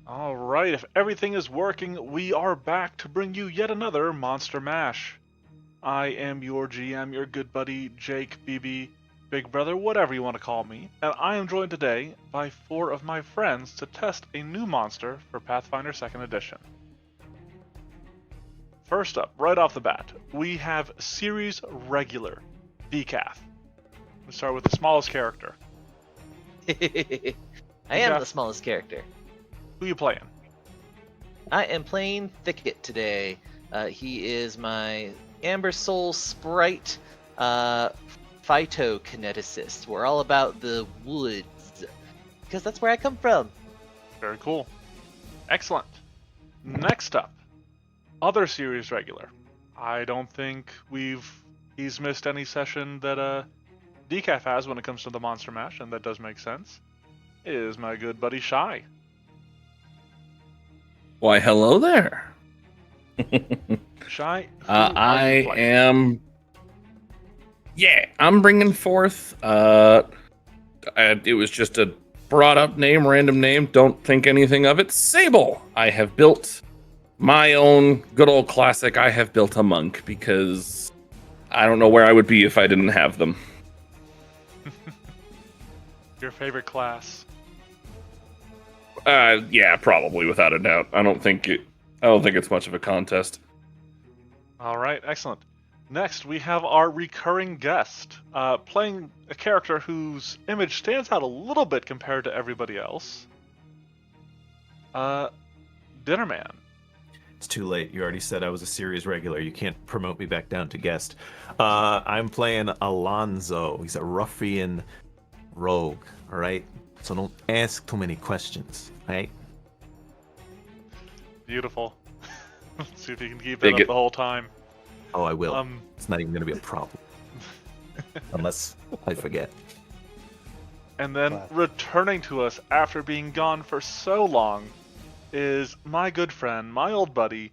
Alright, if everything is working, we are back to bring you yet another Monster Mash. I am your GM, your good buddy, Jake, BB, Big Brother, whatever you want to call me, and I am joined today by four of my friends to test a new monster for Pathfinder 2nd Edition. First up, right off the bat, we have Series Regular, Decaf. Let's start with the smallest character. I am the smallest character. Who you playing? I am playing Thicket today. He is my Amber Soul Sprite phytokineticist. We're all about the woods, because that's where I come from. Very cool. Excellent. Next up, other series regular. I don't think he's missed any session that Decaf has when it comes to the Monster Mash, and that does make sense. Is my good buddy Shy. Why, hello there. Shy, I am. Yeah, I'm bringing forth. It was just a brought up name, random name. Don't think anything of it. Sable. I have built my own good old classic. I have built a monk because I don't know where I would be if I didn't have them. Your favorite class? Yeah, probably without a doubt. I don't think it's much of a contest. All right, excellent. Next, we have our recurring guest, playing a character whose image stands out a little bit compared to everybody else. Dinnerman. It's too late. You already said I was a series regular. You can't promote me back down to guest. I'm playing Alonzo. He's a ruffian rogue, all right? So don't ask too many questions, all right? Beautiful. Let's see if you can keep it up the whole time. Oh, I will. It's not even going to be a problem. Unless I forget. And then returning to us after being gone for so long is my good friend, my old buddy,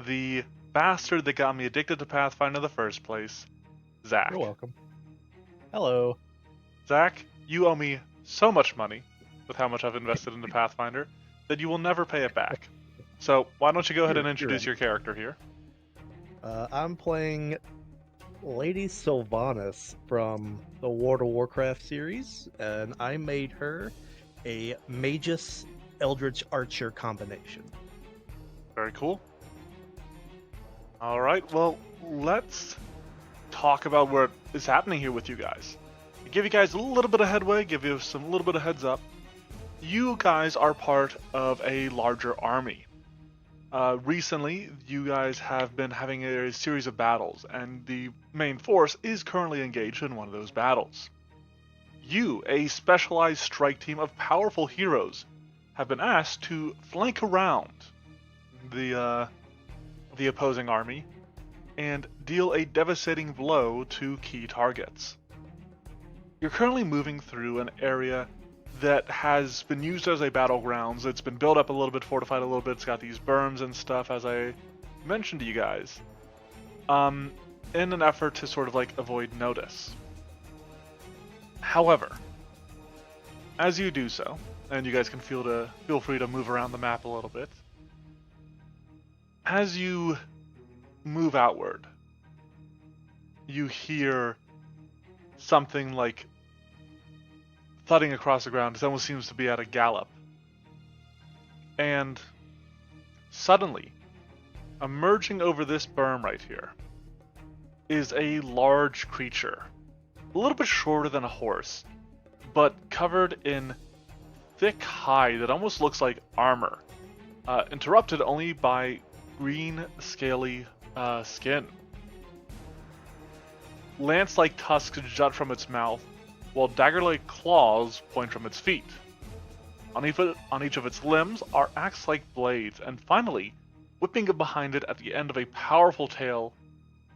the bastard that got me addicted to Pathfinder in the first place, Zach. You're welcome. Hello. Zach, you owe me so much money with how much I've invested into Pathfinder that you will never pay it back. So why don't you go ahead and introduce your character here? I'm playing Lady Sylvanas from the World of Warcraft series, and I made her a Magus Eldritch Archer combination. Very cool. Alright, well, let's talk about what is happening here with you guys. Give you guys a little bit of headway, give you a little bit of heads up. You guys are part of a larger army. Recently, you guys have been having a series of battles, and the main force is currently engaged in one of those battles. You, a specialized strike team of powerful heroes, have been asked to flank around the opposing army and deal a devastating blow to key targets. You're currently moving through an area that has been used as a battlegrounds. It's been built up a little bit, fortified a little bit. It's got these berms and stuff, as I mentioned to you guys, in an effort to sort of like avoid notice. However, as you do so, and you guys can feel free to move around the map a little bit, as you move outward, you hear something like thudding across the ground. It almost seems to be at a gallop. And suddenly, emerging over this berm right here, is a large creature. A little bit shorter than a horse, but covered in thick hide that almost looks like armor, interrupted only by green, scaly skin. Lance-like tusks jut from its mouth, while dagger-like claws point from its feet. On each of its limbs are axe-like blades, and finally, whipping up behind it at the end of a powerful tail,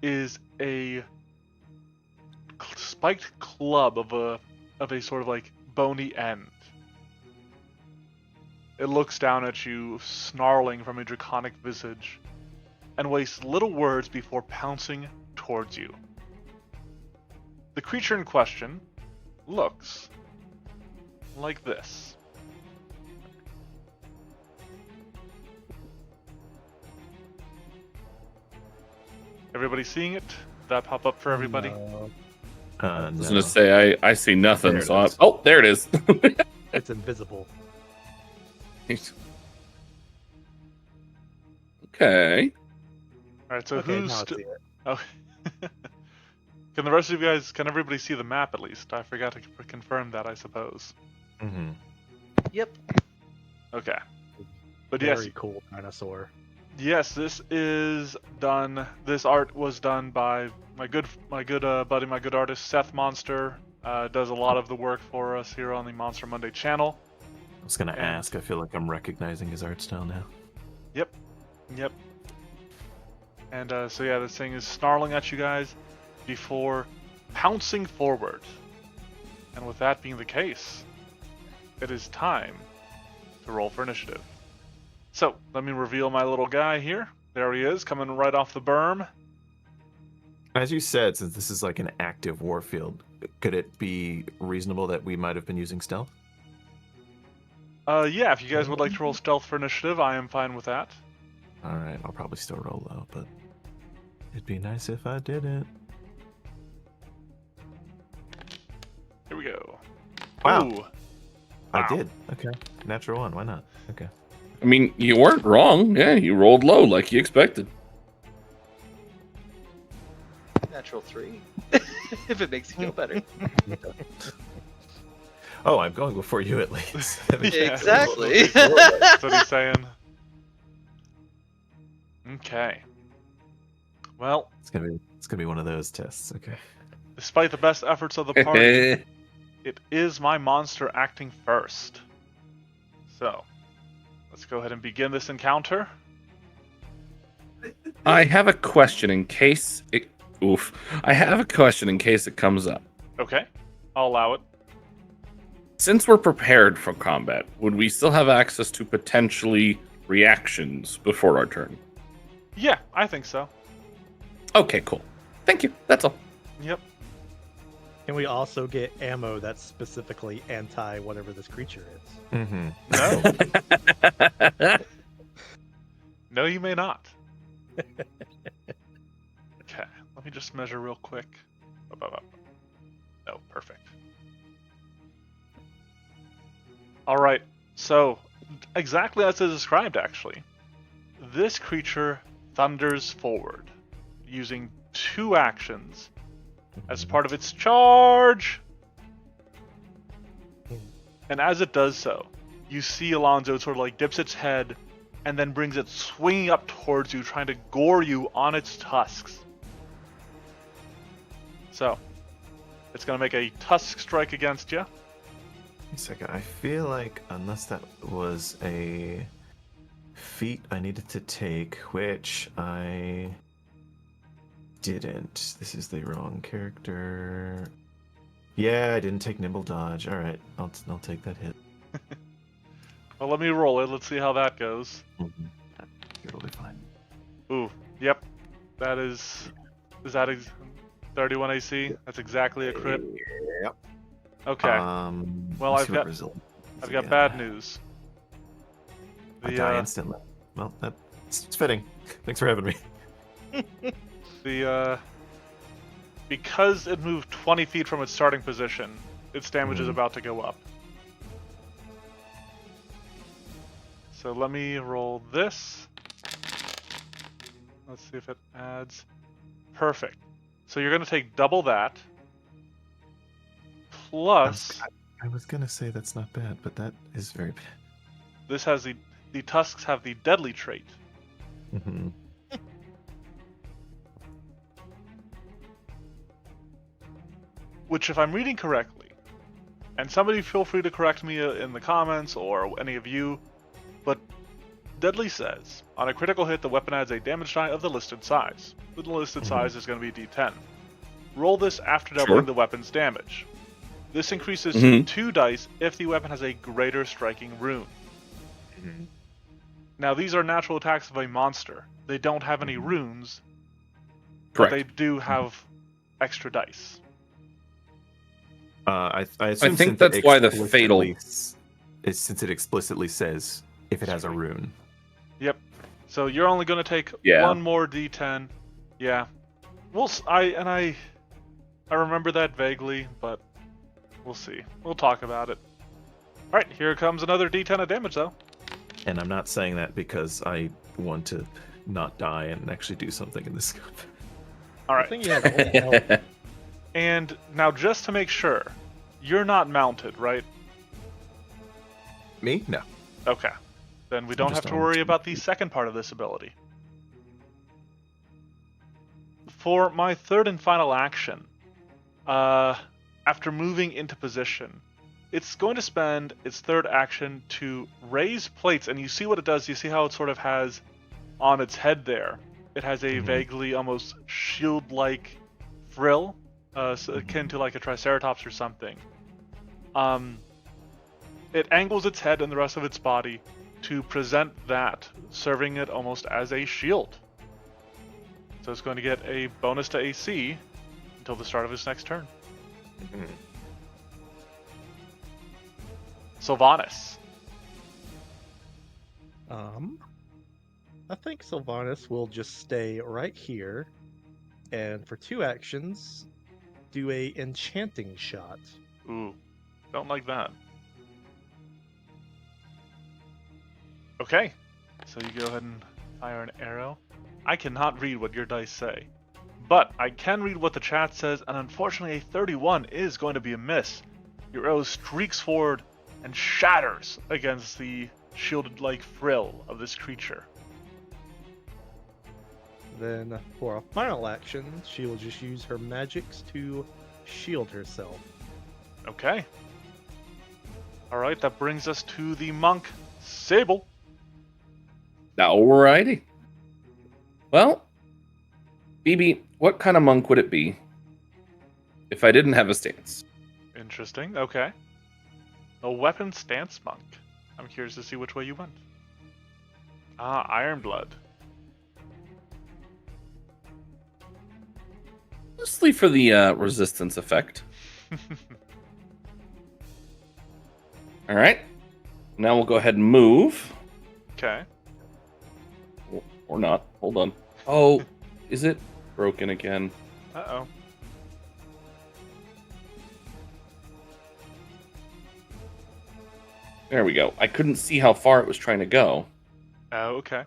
is a spiked club of a sort of like bony end. It looks down at you, snarling from a draconic visage, and wastes little words before pouncing towards you. The creature in question looks like this. Everybody seeing it? Did that pop up for everybody? No, I was No. gonna say I see nothing. There it So is. oh, there it is. it's invisible. Okay. All right. So Okay, who's? now I see it. Oh. Can the rest of you guys? Can everybody see the map at least? I forgot to confirm that. I suppose. Mm-hmm. Yep. Okay. But Very yes, cool dinosaur. yes, this is done. This art was done by my good buddy, my good artist Seth Monster. Does a lot of the work for us here on the Monster Monday channel. I was gonna And- ask. I feel like I'm recognizing his art style now. Yep. And so yeah, this thing is snarling at you guys before pouncing forward. And with that being the case, it is time to roll for initiative. So let me reveal my little guy here. There he is, coming right off the berm. As you said, since this is like an active warfield, could it be reasonable that we might have been using stealth? Yeah, if you guys would like to roll stealth for initiative, I am fine with that. All right, I'll probably still roll low, but it'd be nice if I didn't. Here we go. Wow. Ooh. I Wow. did. Okay, natural one. Why not? Okay. I mean, you weren't wrong. Yeah, you rolled low like you expected. Natural 3. If it makes you feel better. Oh, I'm going before you at least. Yeah. Exactly. That's what he's saying. Okay. Well, It's gonna be one of those tests. Okay. despite the best efforts of the party, it is my monster acting first. So, let's go ahead and begin this encounter. I have a question in case it. Oof. I have a question in case it comes up. Okay, I'll allow it. Since we're prepared for combat, would we still have access to potentially reactions before our turn? Yeah, I think so. Okay, cool. Thank you. That's all. Yep. Can we also get ammo that's specifically anti whatever this creature is? Mm-hmm. No, no, you may not. Okay, let me just measure real quick. No, perfect. All right, so exactly as it is described, actually, this creature thunders forward using 2 actions as part of its charge. And as it does so, you see Alonzo sort of like dips its head and then brings it swinging up towards you, trying to gore you on its tusks. So, it's going to make a tusk strike against you. Wait a second. I feel like unless that was a feat I needed to take, which I didn't. This is the wrong character. Yeah, I didn't take nimble dodge. All right, I'll take that hit. Well, let me roll it. Let's see how that goes. Mm-hmm. It'll be fine. Ooh, yep. That is that 31 AC? That's exactly a crit. Yep. Okay. Well, let's I've see what got- result is I've got again. bad news. I The die instantly. Well, it's fitting. Thanks for having me. because it moved 20 feet from its starting position, its damage is Mhm. about to go up. So let me roll this. Let's see if it adds. Perfect. So you're going to take double that. Plus, I was gonna say that's not bad, but that is very bad. this has the tusks have the deadly trait. Mm-hmm. Which, if I'm reading correctly, and somebody feel free to correct me in the comments or any of you, but Deadly says, on a critical hit, the weapon adds a damage die of the listed size. The listed size is going to be D10. Roll this after doubling Sure. the weapon's damage. This increases to Mhm. 2 dice if the weapon has a greater striking rune. Now, these are natural attacks of a monster. They don't have any runes, but Correct. they do have extra dice. I assume think since that's it why the explicitly since it explicitly says if it has a rune. Yep. So you're only going to take Yeah. one more D10. Yeah. I remember that vaguely, but we'll see. We'll talk about it. All right, here comes another D10 of damage, though. And I'm not saying that because I want to not die and actually do something in this. All I right, think you had all health. and now just to make sure, you're not mounted, right? Me? No. Okay. Then we don't just have to on worry two about the feet. second part of this ability. For my third and final action, after moving into position, it's going to spend its third action to raise plates, and you see what it does. You see how it sort of has on its head there. It has a vaguely almost shield-like frill, akin to like a triceratops or something. It angles its head and the rest of its body to present that, serving it almost as a shield. So it's going to get a bonus to AC until the start of its next turn. Sylvanas. I think Sylvanas will just stay right here, and for 2 actions, do a enchanting shot. Ooh, don't like that. Okay, so you go ahead and fire an arrow. I cannot read what your dice say, but I can read what the chat says, and unfortunately a 31 is going to be a miss. Your arrow streaks forward and shatters against the shielded-like frill of this creature. Then, for a final action, she will just use her magics to shield herself. Okay. Alright, that brings us to the monk, Sable. Alrighty. Well, BB, what kind of monk would it be if I didn't have a stance? Interesting, okay. A weapon stance monk. I'm curious to see which way you went. Ah, Ironblood. Mostly for the resistance effect. All right. Now we'll go ahead and move. Okay. Or not. Hold on. Oh, is it broken again? Uh-oh. There we go. I couldn't see how far it was trying to go. Oh, okay.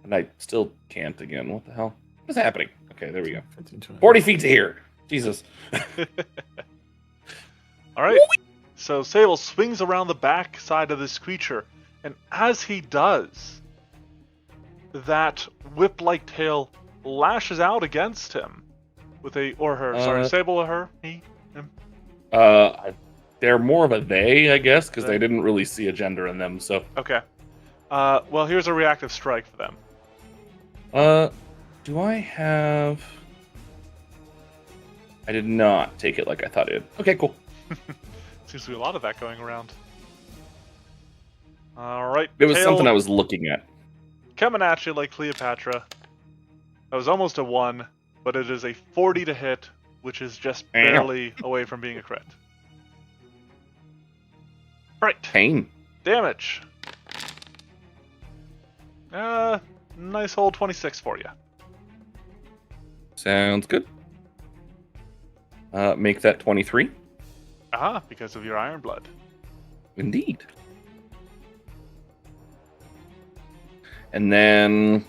And I still can't again. What the hell? What is happening? Okay, there we go. 15, 20. 40 feet to here. Jesus. Alright. So Sable swings around the back side of this creature, and as he does, that whip-like tail lashes out against him with a, or her, sorry, Sable or her, he, him. They're more of a they, I guess, because They. they didn't really see a gender in them. So, Okay. Well, here's a reactive strike for them. do I have? I did not take it like I thought it. Okay, cool. Seems to be a lot of that going around. Alright. It was something I was looking at. Coming at you like Cleopatra. That was almost a 1, but it is a 40 to hit, which is just barely away from being a crit. Right. Pain. Damage. Nice whole 26 for you. Sounds good. Make that 23. Ah, because of your Iron Blood. Indeed. And then,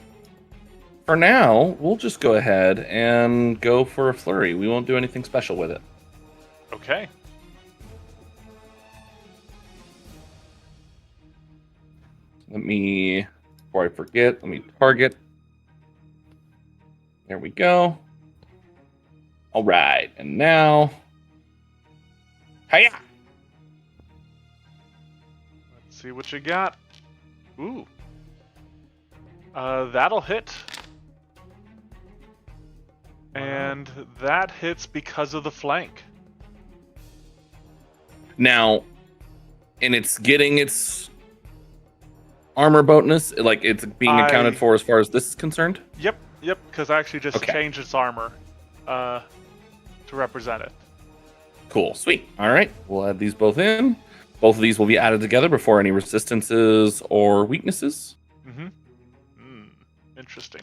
for now, we'll just go ahead and go for a flurry. We won't do anything special with it. Okay. Let me, before I forget, let me target. There we go. All right, and now, hiya! Let's see what you got. Ooh. That'll hit. And that hits because of the flank. Now, and it's getting its armor bonus, like it's being accounted for as far as this is concerned? Yep, because I actually just Okay. changed its armor to represent it. Cool, sweet. All right, we'll add these both in. Both of these will be added together before any resistances or weaknesses. Mm-hmm. Interesting.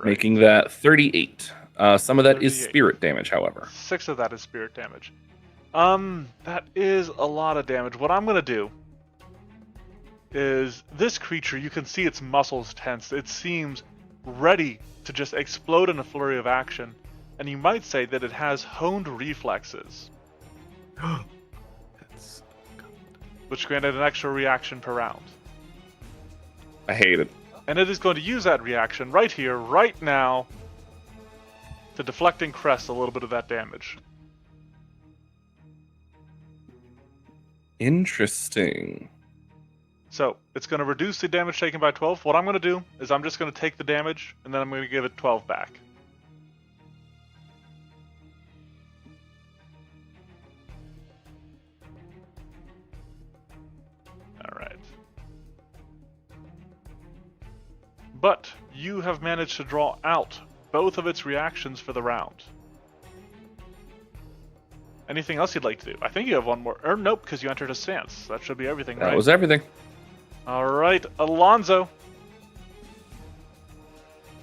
right. making that 38. Some of that is 38. spirit damage, however. 6 of that is spirit damage. That is a lot of damage. What I'm gonna do is this creature, you can see its muscles tense. It seems ready to just explode in a flurry of action, and you might say that it has honed reflexes, That's which granted an extra reaction per round. I hate it. And it is going to use that reaction right here, right now, to deflect and crest a little bit of that damage. Interesting. So, it's going to reduce the damage taken by 12. What I'm going to do is I'm just going to take the damage, and then I'm going to give it 12 back. Alright. But, you have managed to draw out both of its reactions for the round. Anything else you'd like to do? I think you have one more. Or nope, because you entered a stance. That should be everything, That right? was everything. Alright, Alonzo.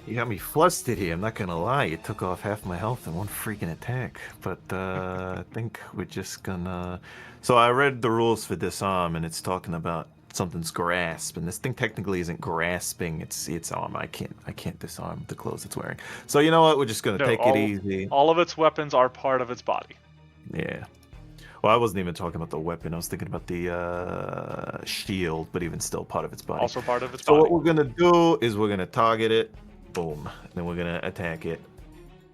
You got me flustered here, I'm not gonna lie. You took off half my health in one freaking attack. But I think we're just gonna... So I read the rules for disarm, and it's talking about something's grasp, and this thing technically isn't grasping its arm. I can't disarm the clothes it's wearing. So you know what? We're just gonna No, take it easy. All of its weapons are part of its body. Yeah. Well, I wasn't even talking about the weapon. I was thinking about the shield, but even still part of its body. Also part of its So body. what we're gonna do is we're gonna target it. Boom. And then we're gonna attack it.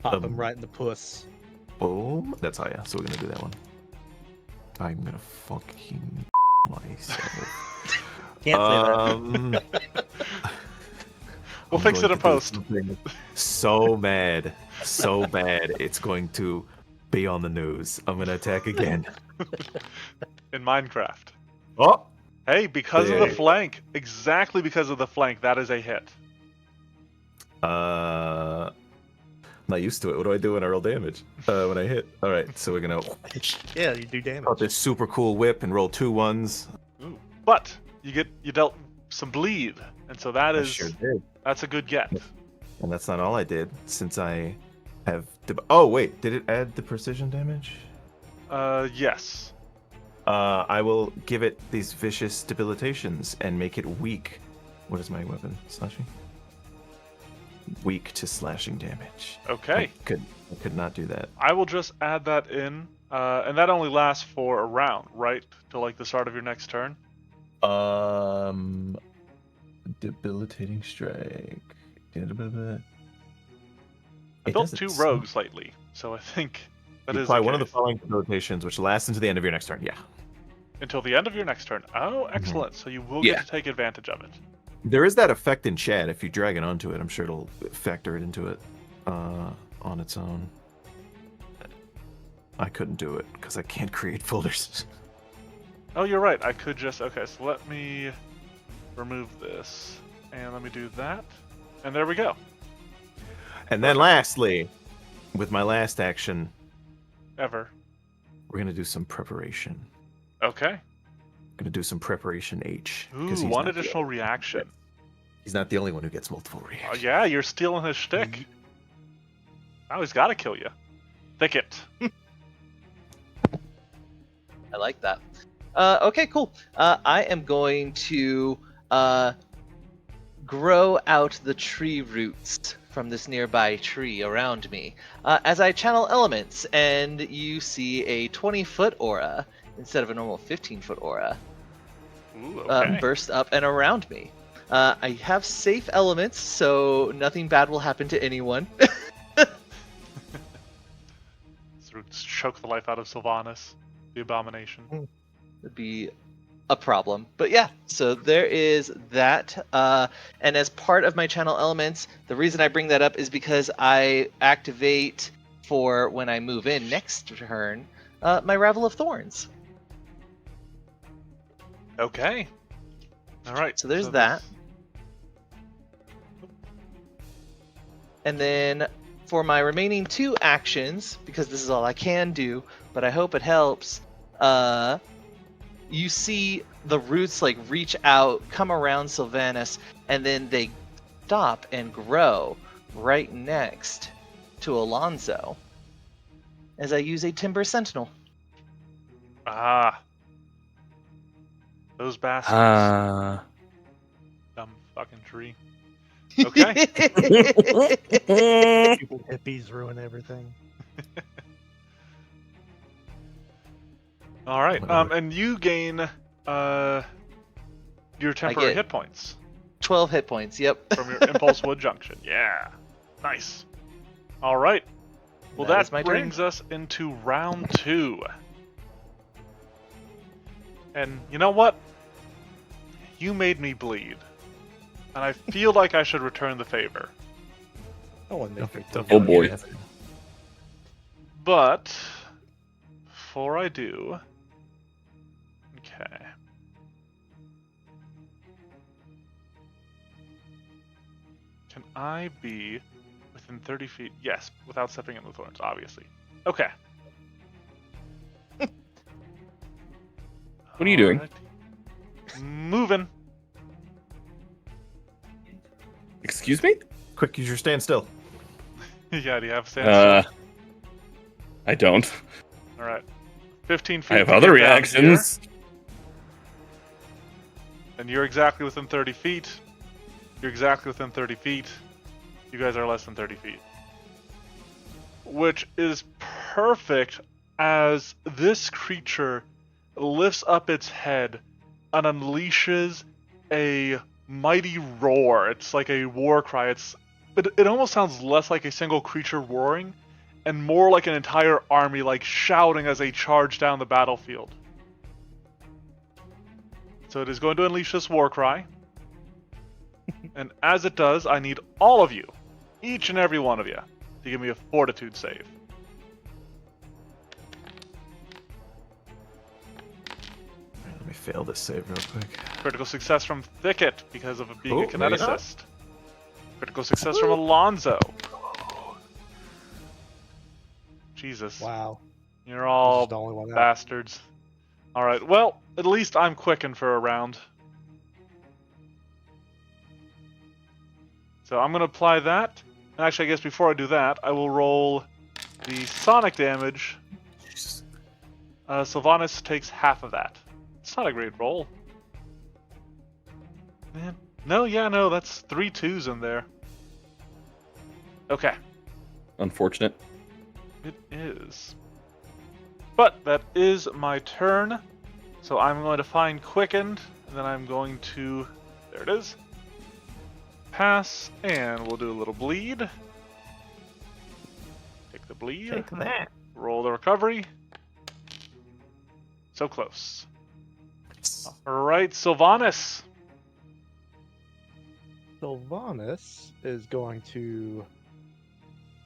Pop him right in the puss. Boom. That's how, yeah. So we're gonna do that one. I'm gonna fucking myself. Can't say that. We'll I'm fix it going in to do post. something so bad, so bad, it's going to be on the news. I'm gonna attack again. In Minecraft. Oh, Hey, because of the Hey. flank. Exactly because of the flank, that is a hit. not used to it. What do I do when I roll damage? When I hit. All right, so we're gonna Yeah, you do damage. put this super cool whip and roll 2 1s. Ooh. But you dealt some bleed, and so that I is sure did. that's a good get. And that's not all I did, since I have. Oh wait, did it add the precision damage? Yes. I will give it these vicious debilitations and make it weak. What is my weapon? Slashing? Weak to slashing damage. Okay. I could not do that. I will just add that in, and that only lasts for a round, right? Till like the start of your next turn. Debilitating strike. I It built doesn't 2 say. rogues lately, so I think that You is apply the one of the case. following debilitations, which lasts into the end of your next turn. Yeah. Until the end of your next turn. Oh, excellent. So you will Yeah. get to take advantage of it. There is that effect in chat. If you drag it onto it, I'm sure it'll factor it into it on its own. I couldn't do it because I can't create folders. Oh, you're right. I could just... Okay, so let me remove this. And let me do that. And there we go. And then lastly, with my last action, Ever. we're going to do some preparation. Okay. Going to do some preparation H. 'cause Ooh, he's one not the additional only- reaction. He's not the only one who gets multiple Oh, reactions. yeah, you're stealing his shtick. Now he's got to kill you. Thicket. I like that. Okay, cool. I am going to grow out the tree roots from this nearby tree around me as I channel elements, and you see a 20-foot aura instead of a normal 15-foot aura Ooh, okay. burst up and around me. I have safe elements, so nothing bad will happen to anyone. Sort of choke the life out of Sylvanas, the abomination. Would be a problem. But yeah, so there is that. And as part of my channel elements, the reason I bring that up is because I activate for when I move in next turn my Ravel of Thorns. Okay. All right. So there's that. And then for my remaining 2 actions, because this is all I can do, but I hope it helps, you see the roots like reach out, come around Sylvanas, and then they stop and grow right next to Alonzo as I use a Timber Sentinel. Ah. Those bastards. Dumb fucking tree. Okay. Stupid hippies ruin everything. All right. Whatever. And you gain your temporary get- hit points 12 hit points, yep. from your Impulse Wood Junction. Yeah. Nice. All right. Well, That that is my brings us into round 2. And you know what? You made me bleed. And I feel like I should return the favor. No one makes me Don't Oh, get boy. it. But before I do, okay. Can I be within 30 feet? Yes, without stepping in the thorns, obviously. Okay. What are you doing? Alrighty. Moving. Excuse me? Quick, use your stand still. Yeah, do you have stance? I don't. All right. 15 feet. I have to other get down reactions. here, and you're exactly within 30 feet. You're exactly within 30 feet. You guys are less than 30 feet. Which is perfect as this creature lifts up its head and unleashes a mighty roar. It's like a war cry. It almost sounds less like a single creature roaring and more like an entire army like shouting as they charge down the battlefield. So it is going to unleash this war cry. And as it does, I need all of you, each and every one of you, to give me a fortitude save. Let me fail this save real quick. Critical success from Thicket because of being a Oh, there you go. kineticist. Critical success from Alonzo. Jesus. Wow. You're I all was the only one out. bastards. Alright, well, at least I'm quickened for a round. So I'm going to apply that. And actually, I guess before I do that, I will roll the sonic damage. Jesus. Sylvanas takes half of that. It's not a great roll. Man. No, that's 3 2s in there. Okay. Unfortunate. It is. But that is my turn. So I'm going to find Quickened, and then I'm going to... There it is. Pass, and we'll do a little bleed. Take the bleed. Take that. Roll the recovery. So close. Alright, Sylvanas. Sylvanas is going to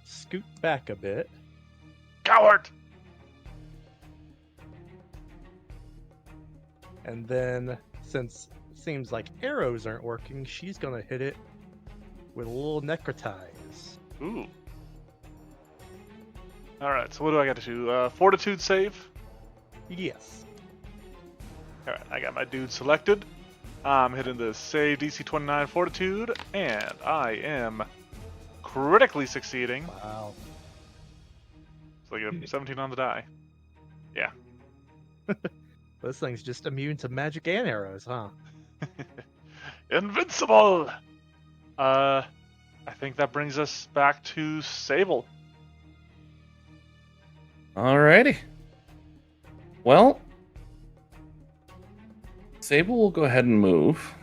scoot back a bit. Coward! And then, since it seems like arrows aren't working, she's going to hit it with a little necrotize. Ooh. Alright, so what do I got to do? Fortitude save? Yes. Alright, I got my dude selected. I'm hitting the save DC 29 Fortitude, and I am critically succeeding. Wow. So I get a 17 on the die. Yeah. This thing's just immune to magic and arrows, huh? Invincible! I think that brings us back to Sable. Alrighty. Well, Sable will go ahead and move.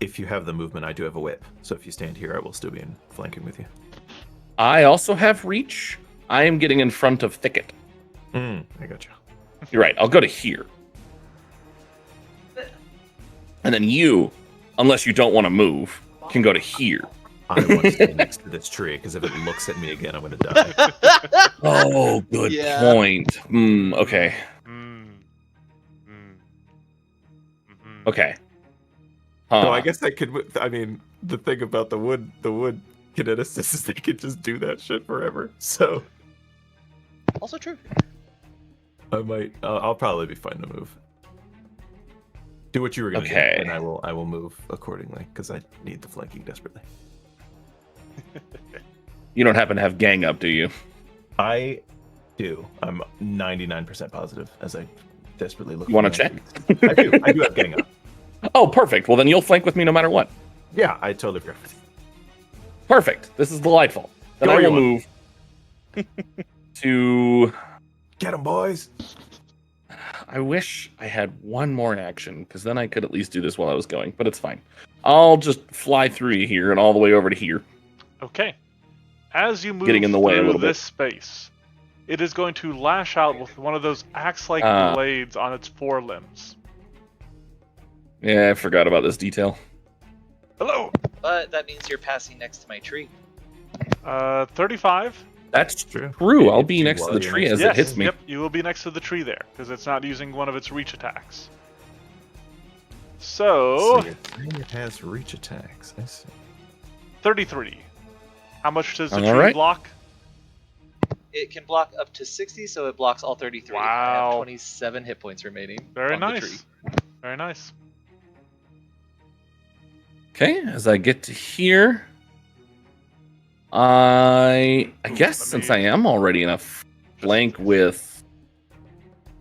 If you have the movement, I do have a whip. So if you stand here, I will still be in flanking with you. I also have reach. I am getting in front of Thicket. I gotcha. You're right. I'll go to here. And then you, unless you don't want to move, can go to here. I want to stay next to this tree because if it looks at me again, I'm going to die. Oh, good Yeah. point. Okay. Okay. So I guess I could. I mean, the thing about the wood kineticists is they could just do that shit forever. So Also true. I might. I'll probably be fine to move. Do what you were gonna Okay. do, and I will move accordingly because I need the flanking desperately. You don't happen to have gang up, do you? I do. I'm 99% positive as I desperately look. You want to check? I do. I do have gang up. Oh, perfect. Well, then you'll flank with me no matter what. Yeah, I totally agree. Perfect. This is delightful. Then Go I where will you move to... Get him, boys. I wish I had one more action, because then I could at least do this while I was going, but it's fine. I'll just fly through here and all the way over to here. Okay. As you move Getting in the way a through little bit. this space, it is going to lash out with one of those axe-like blades on its forelimbs. Yeah, I forgot about this detail. Hello! But that means you're passing next to my tree. 35. That's True. true. I'll If be you next to the are, you're tree next as to it hits me. Yep, you will be next to the tree there, because it's not using one of its reach attacks. So, It has reach attacks. I see. 33. How much does the All tree right. block? It can block up to 60, so it blocks all 33. I Wow. have 27 hit points remaining. Very on the tree. nice. Very nice. Okay, as I get to here, I guess since I am already in a flank with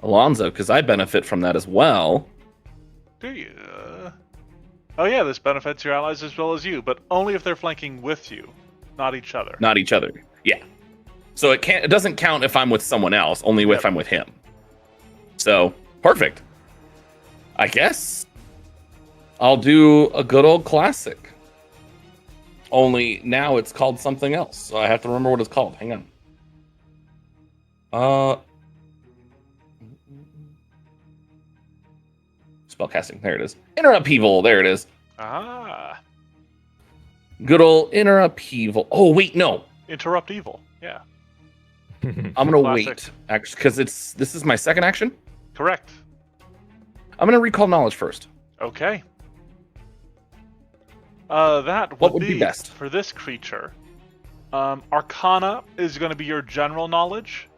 Alonzo, because I benefit from that as well. Do you? Oh yeah, this benefits your allies as well as you, but only if they're flanking with you, not each other. Not each other. Yeah. So it doesn't count if I'm with someone else, only if I'm with him. So perfect. I guess I'll do a good old classic. Only now it's called something else. So I have to remember what it's called. Hang on. Spellcasting. There it is. Inner upheaval. There it is. Ah. Good old inner upheaval. Oh wait, no. Interrupt evil. Yeah. I'm gonna Classic. wait actually because this is my second action. Correct. I'm gonna recall knowledge first. Okay. That What would be best? for this creature. Arcana is going to be your general knowledge.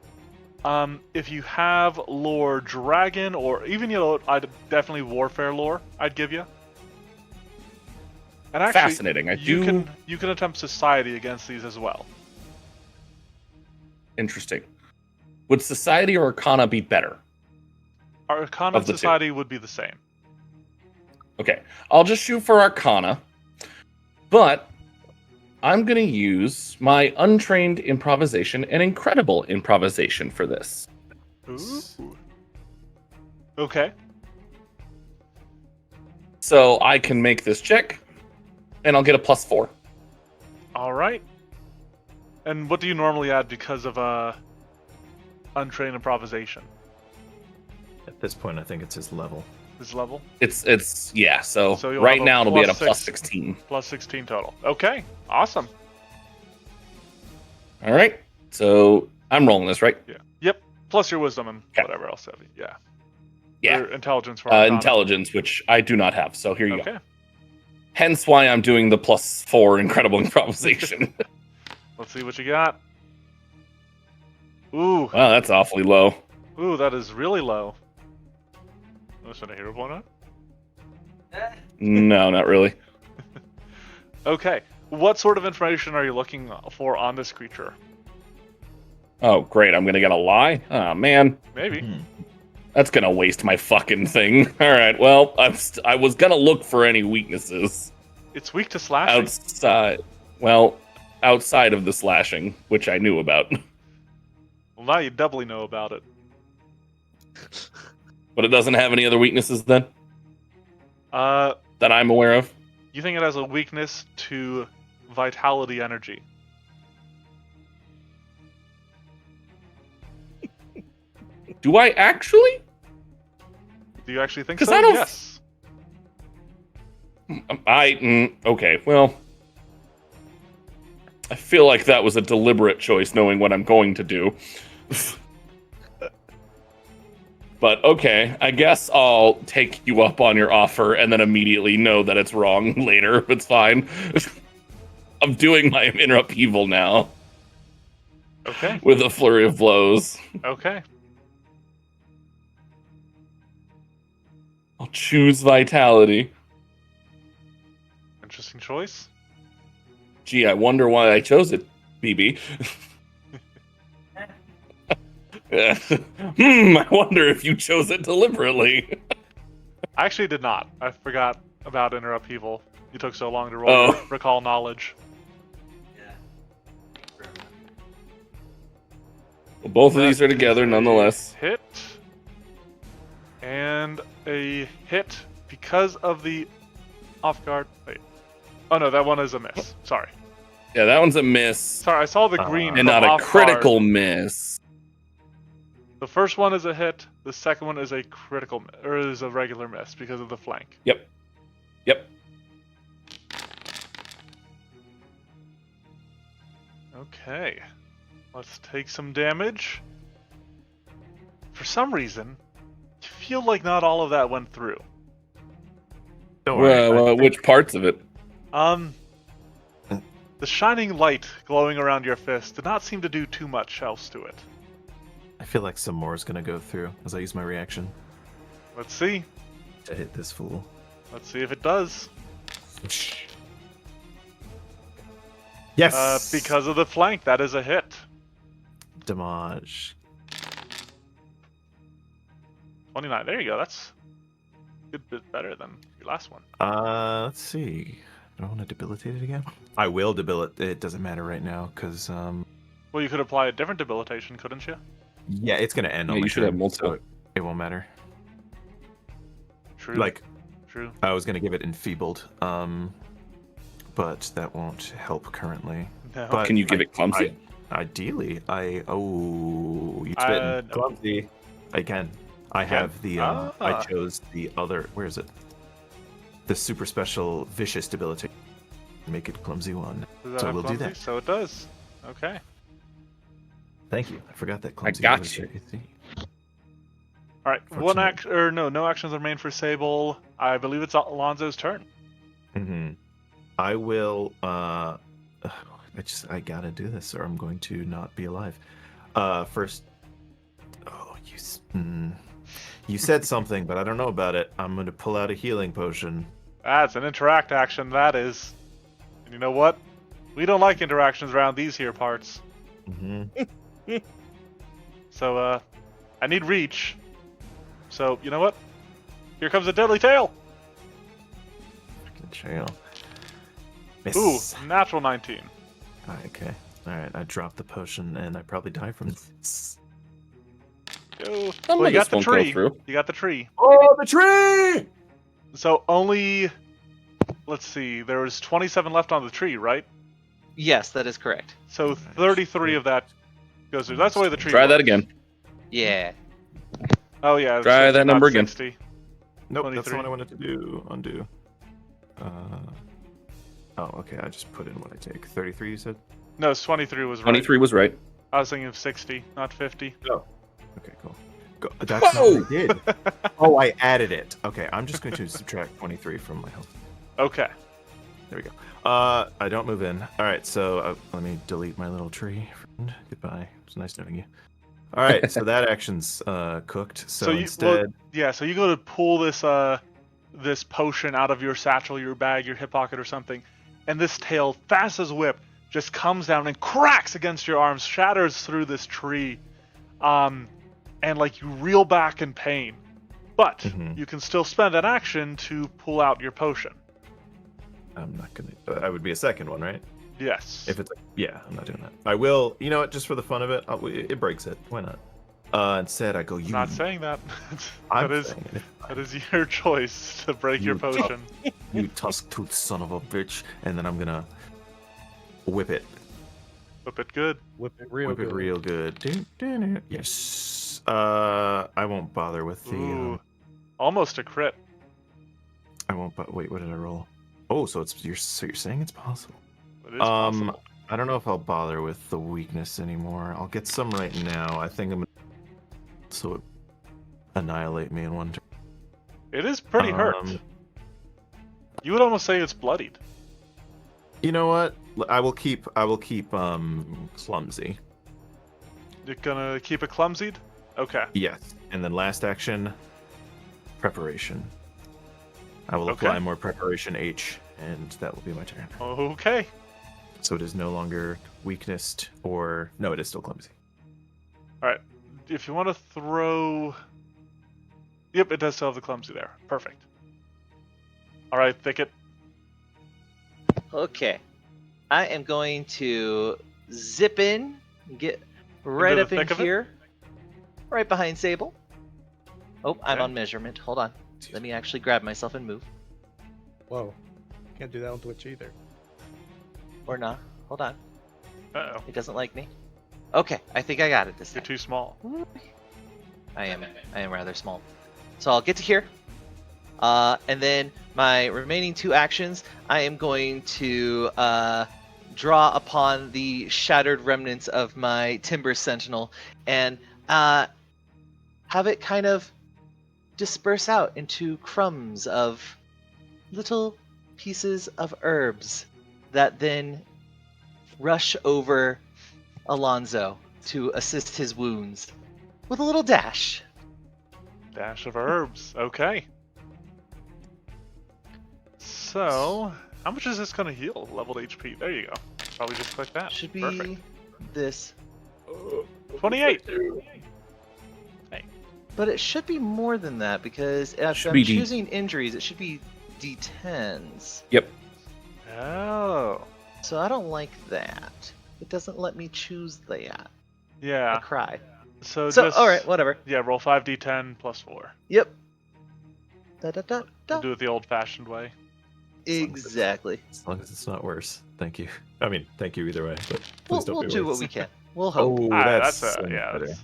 If you have lore dragon or even, I'd definitely warfare lore, I'd give you. And actually, Fascinating. You can attempt society against these as well. Interesting. Would society or arcana be better? Arcana Of and the two. society would be the same. Okay, I'll just shoot for arcana, but I'm gonna use my untrained improvisation and incredible improvisation for this. Ooh. Okay. So I can make this check, and I'll get a +4. All right. And what do you normally add because of untrained improvisation? At this point, I think it's his level. His level? It's yeah. So So you'll right have a now it'll be at a +6. +16. Plus 16 total. Okay. Awesome. All right. So I'm rolling this, right? Yeah. Yep. Plus your wisdom and Okay. whatever else have you. Yeah. Yeah. Your intelligence for Arcana. Intelligence, which I do not have. So here you go. Okay. Hence why I'm doing the +4 incredible improvisation. Let's see what you got. Ooh. Wow, that's awfully low. Ooh, that is really low. Oh, should I hero point on? No, not really. Okay. What sort of information are you looking for on this creature? Oh, great. I'm going to get a lie? Oh, man. Maybe. That's going to waste my fucking thing. All right. Well, I was going to look for any weaknesses It's weak to slashing. outside of the slashing, which I knew about. Well, now you doubly know about it. But it doesn't have any other weaknesses then Uh, that I'm aware of? you think it has a weakness to vitality energy? Do I actually? Do you actually think 'Cause so? I don't- Yes. Okay, well. I feel like that was a deliberate choice, knowing what I'm going to do. But okay, I guess I'll take you up on your offer and then immediately know that it's wrong later. It's fine. I'm doing my inner upheaval now Okay. with a flurry of blows. Okay. I'll choose vitality. Interesting choice. Gee, I wonder why I chose it. BB. I wonder if you chose it deliberately. I actually did not. I forgot about Inner Upheaval. You took so long to roll Oh. your recall knowledge. Well, both of That these are is together a nonetheless. Hit. And a hit because of the off guard. Wait. Oh no, that one is a miss. Sorry. Yeah, that one's a miss. Sorry, I saw the green And from not a off critical guard. miss. The first one is a hit. The second one is a critical or is a regular miss because of the flank. Yep. Okay. Let's take some damage. For some reason, I feel like not all of that went through. Don't worry. Well, which parts of it? The shining light glowing around your fist did not seem to do too much else to it. I feel like some more is gonna go through as I use my reaction Let's see. to hit this fool. Let's see if it does. Yes. Because of the flank, that is a hit. damage. 29. There you go. That's a good bit better than your last one. Let's see. Do I want to debilitate it again? I will debilitate. It doesn't matter right now because Well, you could apply a different debilitation, couldn't you? yeah, it's gonna end Yeah, on my you should have turn, multiple. so it won't matter. True. Like True. I was gonna give it enfeebled, but that won't help currently. No. But Can you give it clumsy? Ideally, you No. spitting clumsy. I can. I You can? have the. Ah. I chose the other. Where is it? The super special vicious debilitation. Make it clumsy one. Does that So have we'll do clumsy? that. So it does. Okay. Thank you. I forgot that clumsy. got was you. very easy. All right. One Fortunate. act or no actions remain for Sable. I believe it's Alonzo's turn. Mm-hmm. I will. I gotta do this, or I'm going to not be alive. First. Oh, you said something, but I don't know about it. I'm gonna pull out a healing potion. That's an interact action. That is. And you know what? We don't like interactions around these here parts. Mm-hmm. So I need reach. So you know what? Here comes a deadly tail. Trail. Miss. Ooh, natural 19. Okay. All right. I dropped the potion, and I probably die from this. Yo. Some Well, of you got this the won't go tree. through. You got the tree. Oh, the tree! So only. Let's see. There was 27 left on the tree, right? Yes, that is correct. So 33 of that goes through. That's the way the tree. Try that works. again. Yeah. Oh yeah. Try so that not number again. 60. Nope, that's 23. the one I wanted to do. Undo. Oh, okay. I just put in what I take. 33, you said? No, 23 was right. 23 was right. I was thinking of 60, not 50. Okay, cool. That's not what I did. Oh, I added it. Okay, I'm just going to subtract 23 from my health. Okay. There we go. I don't move in. All right, so let me delete my little tree. Friend. Goodbye. It's nice knowing you. All right, so that action's cooked. So you, instead, yeah. So you go to pull this this potion out of your satchel, your bag, your hip pocket, or something, and this tail, fast as a whip, just comes down and cracks against your arms, shatters through this tree, and like you reel back in pain, but Mhm. you can still spend an action to pull out your potion. I'm not gonna. I would be a second one, right? Yes. If it's yeah, I'm not doing that. I will. You know what? Just for the fun of it, it breaks it. Why not? Instead, I go. I'm You. not saying that. I'm that is saying it. that is your choice to break your You potion. You tusk-toothed son of a bitch, and then I'm gonna whip it. Whip it good. Whip it real Whip good. it real good. Yes. I won't bother with the. Ooh, almost a crit. I won't. Wait, what did I roll? Oh, so you're saying it's possible. It is possible. I don't know if I'll bother with the weakness anymore. I'll get some right now. I think I'm gonna so it annihilate me in one turn. It is pretty hurt. You would almost say it's bloodied. You know what? I will keep clumsy. You're gonna keep it clumsied? Okay. Yes. And then last action, preparation. I will Okay. apply more preparation H, and that will be my turn. Okay. So it is no longer weaknessed or... No, it is still clumsy. All right. If you want to throw... Yep, it does still have the clumsy there. Perfect. All right, Thicket. Okay. I am going to zip in, get right the up in thick of it? here, right behind Sable. Oh, I'm Okay. on measurement. Hold on. Let me actually grab myself and move. Whoa. Can't do that on Twitch either. Or not. Hold on. Uh-oh. It doesn't like me. Okay, I think I got it this You're time. too small. I am rather small. So I'll get to here. And then my remaining 2 actions, I am going to draw upon the shattered remnants of my Timber Sentinel and have it kind of disperse out into crumbs of little pieces of herbs that then rush over Alonzo to assist his wounds with a little dash. Dash of herbs. Okay. So, how much is this going to heal? Leveled HP. There you go. Probably just click that. Should be Perfect. this. 28. But it should be more than that because if Should I'm be choosing injuries, it should be D10s. Yep. Oh. So I don't like that. It doesn't let me choose that. I Yeah. cry. So So, just... alright, whatever. Yeah, roll 5d10 plus 4. Yep. Da, da, da, da. We'll do it the old-fashioned way. Exactly. As long as it's not worse. Thank you. I mean, thank you either way, but We'll, please don't we'll be do worse. what we can. We'll hope. Oh, Ah, that's, that's so much yeah. better. That's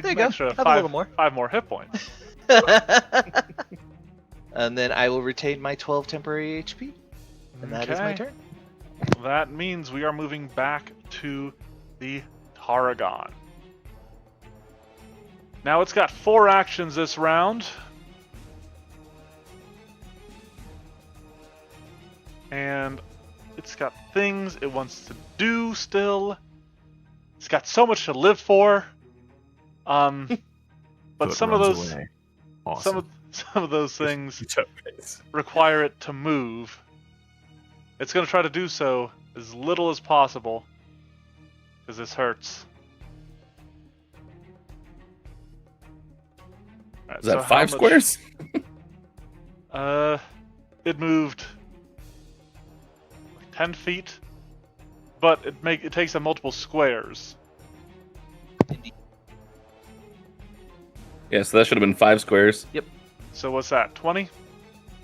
There you go. extra Have a little more. 5 more hit points. And then I will retain my 12 temporary HP. And that is my Okay. turn. That means we are moving back to the Tarragon. Now it's got 4 actions this round. And it's got things it wants to do still. It's got so much to live for. So But it some of runs those away. Awesome. some of those things Good job, guys. require it to move. It's going to try to do so as little as possible, because this hurts. Alright, Is that so 5 how much- squares? It moved like 10 feet, but it takes up multiple squares. Yeah, so that should have been 5 squares. So what's that? 20?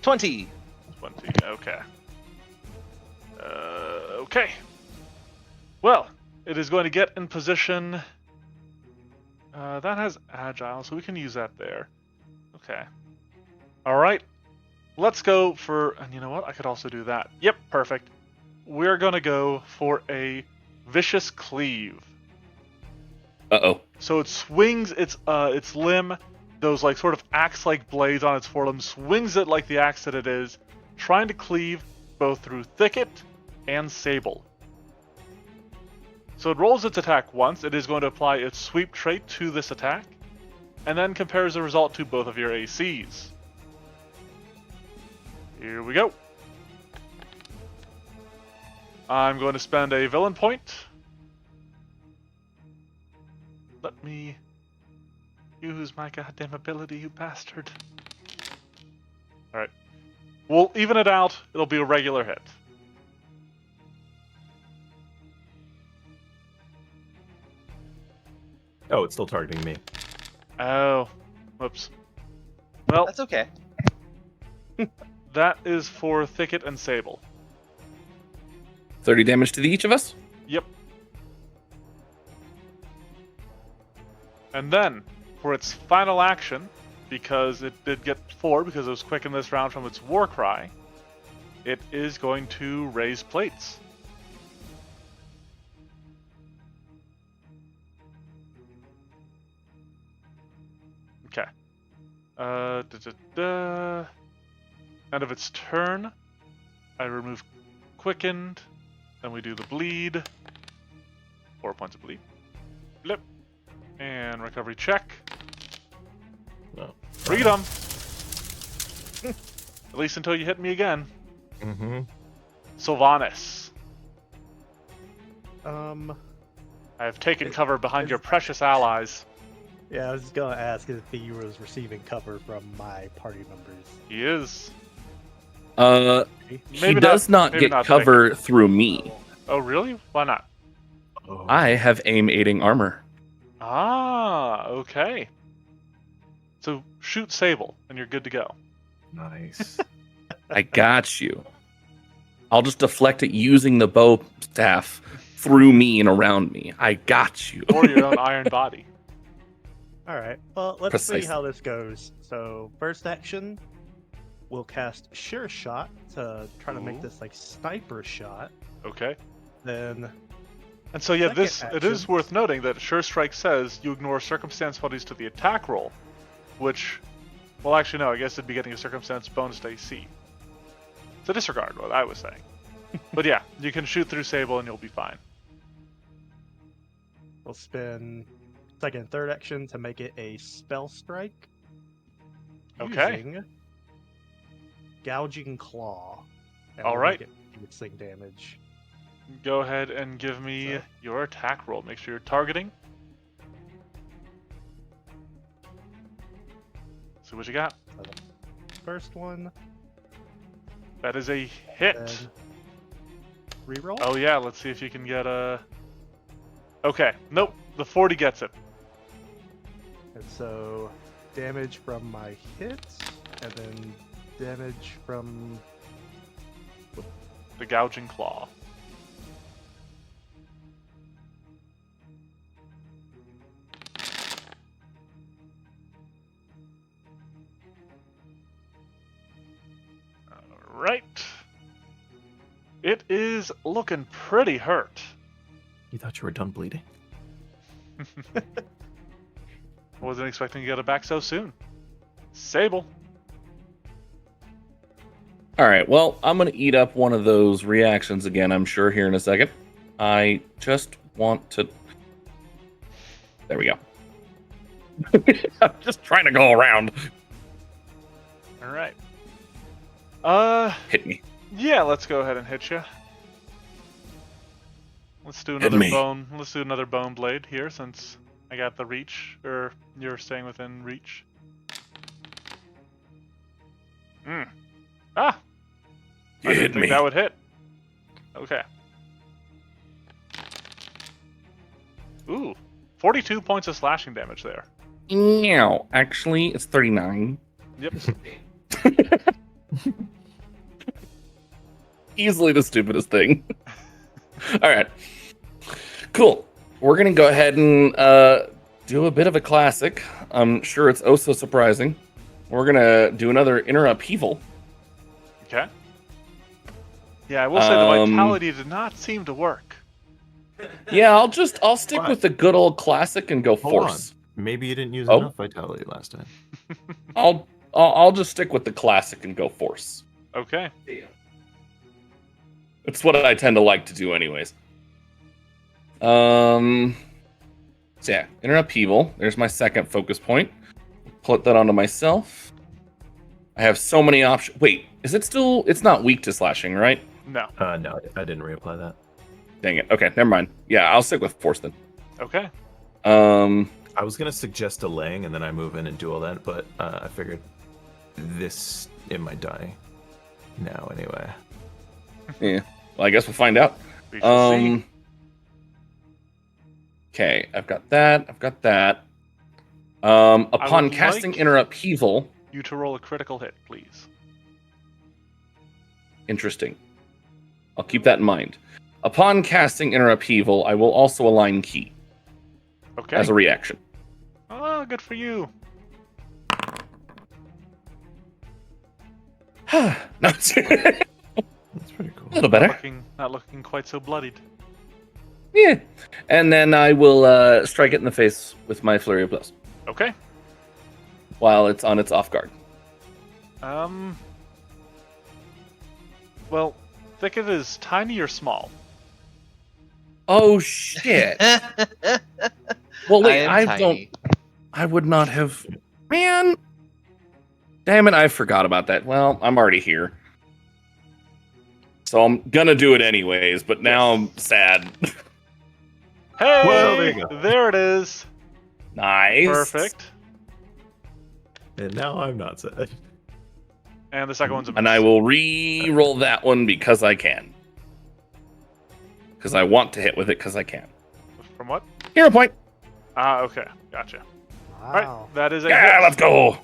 20. 20. Okay. Okay. Well, it is going to get in position. That has agile, so we can use that there. Okay. All right. Let's go for, and you know what? I could also do that. Yep, perfect. We're going to go for a vicious cleave. Uh-oh. So it swings its limb, those like sort of axe-like blades on its forelimb, swings it like the axe that it is, trying to cleave both through Thicket and Sable. So it rolls its attack once. It is going to apply its sweep trait to this attack, and then compares the result to both of your ACs. Here we go. I'm going to spend a villain point. Let me use my goddamn ability, you bastard. Alright. We'll even it out. It'll be a regular hit. Oh, it's still targeting me. Oh. Whoops. Well, That's okay. that is for Thicket and Sable. 30 damage to each of us? Yep. And then, for its final action, because it did get 4 because it was quick in this round from its war cry, it is going to raise plates. Okay. End of its turn, I remove Quickened, then we do the bleed. 4 points of bleed. Blip. And recovery check. No. Freedom! At least until you hit me again. Mm-hmm. Sylvanas. I have taken cover behind your precious allies. Yeah, I was gonna ask if he was receiving cover from my party members. He is. He Maybe does not maybe get not cover through me. Oh, really? Why not? Oh, I have aim aiding armor. Ah, okay. So shoot Sable, and you're good to go. nice. I got you. I'll just deflect it using the bow staff through me and around me. I got you. Or your own iron body. All right. Well, let's Precisely. see how this goes. So, first action, we'll cast Sure Shot to try to Ooh. make this like sniper shot. Okay. Then, And so yeah, Second it is action. worth noting that Sure Strike says you ignore circumstance penalties to the attack roll, which, well, actually no, I guess it'd be getting a circumstance bonus to AC. So disregard what I was saying. But yeah, you can shoot through Sable and you'll be fine. we'll spin second and third action to make it a spell strike. Okay. Using Gouging Claw. And All we'll right. make it piercing damage. Go ahead and give me So- your attack roll. Make sure you're targeting. See what you got. So the first one, That is a hit. then reroll. Oh yeah, let's see if you can get a. Okay, nope. The 40 gets it. And so damage from my hits, and then damage from The gouging claw. Alright. It is looking pretty hurt. You thought you were done bleeding? Wasn't expecting to get it back so soon. Sable. All right, well, I'm going to eat up one of those reactions again, I'm sure, here in a second. I just want to... There we go. I'm just trying to go around. Alright. Hit me. Yeah, let's go ahead and hit you. Let's do Hit another me. bone. Let's do another bone blade here, since I got the reach, or you're staying within reach. Ah! You I hit didn't think me. that would hit. Okay. Ooh, 42 points of slashing damage there. Meow. Actually, it's 39. Yep. Easily the stupidest thing. All right. Cool. We're going to go ahead and do a bit of a classic. I'm sure it's oh so surprising. We're going to do another inner upheaval. Okay. Yeah, I will say the vitality did not seem to work. Yeah, I'll stick What? with the good old classic and go Hold force. on. Maybe you didn't use Oh. enough vitality last time. I'll just stick with the classic and go force. Okay. It's what I tend to like to do anyways. So yeah, inner upheaval. There's my second focus point. Put that onto myself. I have so many options. Wait, is it still... It's not weak to slashing, right? No. No, I didn't reapply that. Dang it. Okay, never mind. Yeah, I'll stick with force then. Okay. I was gonna suggest delaying and then I move in and do all that, but I figured it might die now anyway. Yeah. Well, I guess we'll find out. We shall see. Okay, I've got that. I've got that. Upon would casting like- inner upheaval, You to roll a critical hit, please. interesting. I'll keep that in mind. Upon casting inner upheaval, I will also align key Okay. as a reaction. Oh, good for you. No, it's a That's pretty cool. little better. Not looking quite so bloodied. Yeah. And then I will strike it in the face with my flurry of blows Okay. while it's on its off guard. Well, thicket is tiny or small? Oh shit! Well, wait, I am I tiny. I would not have. Man, damn it! I forgot about that. Well, I'm already here, so I'm gonna do it anyways. But now I'm sad. Hey, Well, there you go. there it is. Nice. Perfect. And now I'm not sad. And the second one's a miss. And I will re-roll that one because I can. Because I want to hit with it because I can. From what? Hero point. Ah, okay. Gotcha. Wow. All right, that is a Yeah, hit. let's go. All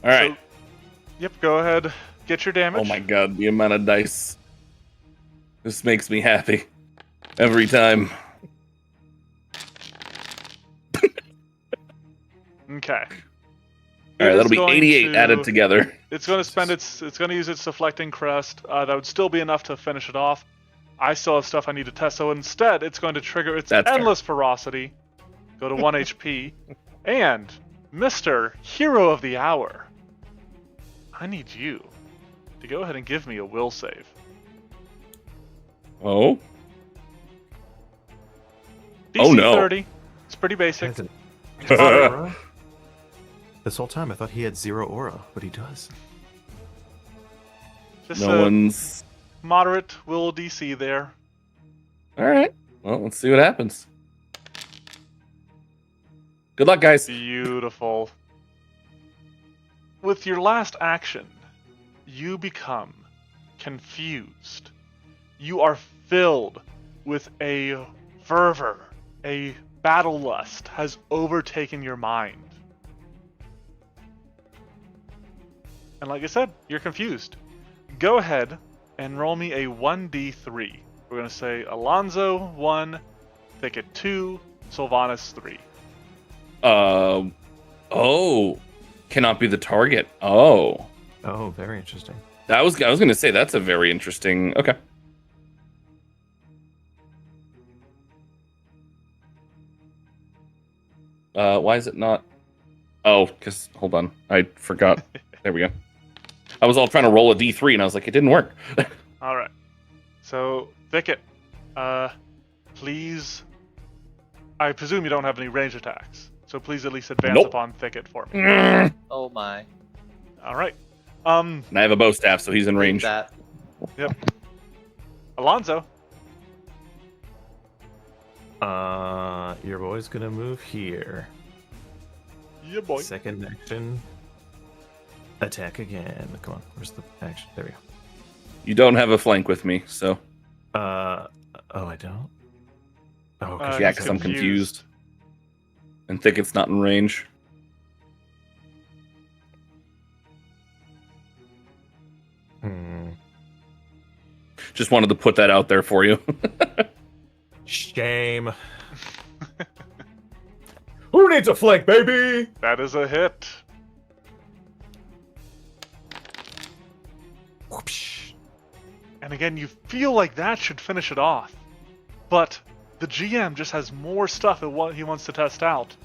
right. So, yep, go ahead. Get your damage. Oh my god, the amount of dice. This makes me happy. Every time. Okay. All right, It that'll is be going 88 to- added together. It's going to spend it's going to use its deflecting crest. That would still be enough to finish it off. I still have stuff I need to test, so instead it's going to trigger its That's fair. endless ferocity, go to 1 HP, and Mr. Hero of the Hour, I need you to go ahead and give me a will save. Oh? DC Oh, no. 30. It's pretty basic. Has an aura? This whole time I thought he had 0 aura, but he does. Just No a one's... moderate will DC there. All right. Well, let's see what happens. Good luck, guys. Beautiful. With your last action, you become confused. You are filled with a fervor, a battle lust has overtaken your mind. And like I said, you're confused. Go ahead and roll me a 1d3. We're going to say Alonzo 1, Thicket 2, Sylvanas 3. Oh. Cannot be the target. Oh. Oh, very interesting. I was going to say that's a very interesting... Okay. Why is it not... Oh, because... Hold on. I forgot. There we go. I was all trying to roll a d3, and I was like, it didn't work. All right. So, Thicket, please... I presume you don't have any range attacks, so please at least advance Nope. upon Thicket for me. And Oh my. All right. I have a bow staff, so he's in range. That. Alonzo. Your boy's gonna move here. Yeah, boy. Second action. Attack again. Come on, where's the action? There we You don't have a flank with me, so... go. Oh, I don't? Oh, yeah, he's because I'm confused. And Thicket's not in range. Just wanted to put that out there for you. Shame. Who needs a flank, baby? That is a hit. Whoopsh. And again, you feel like that should finish it off. But the GM just has more stuff at what he wants to test out.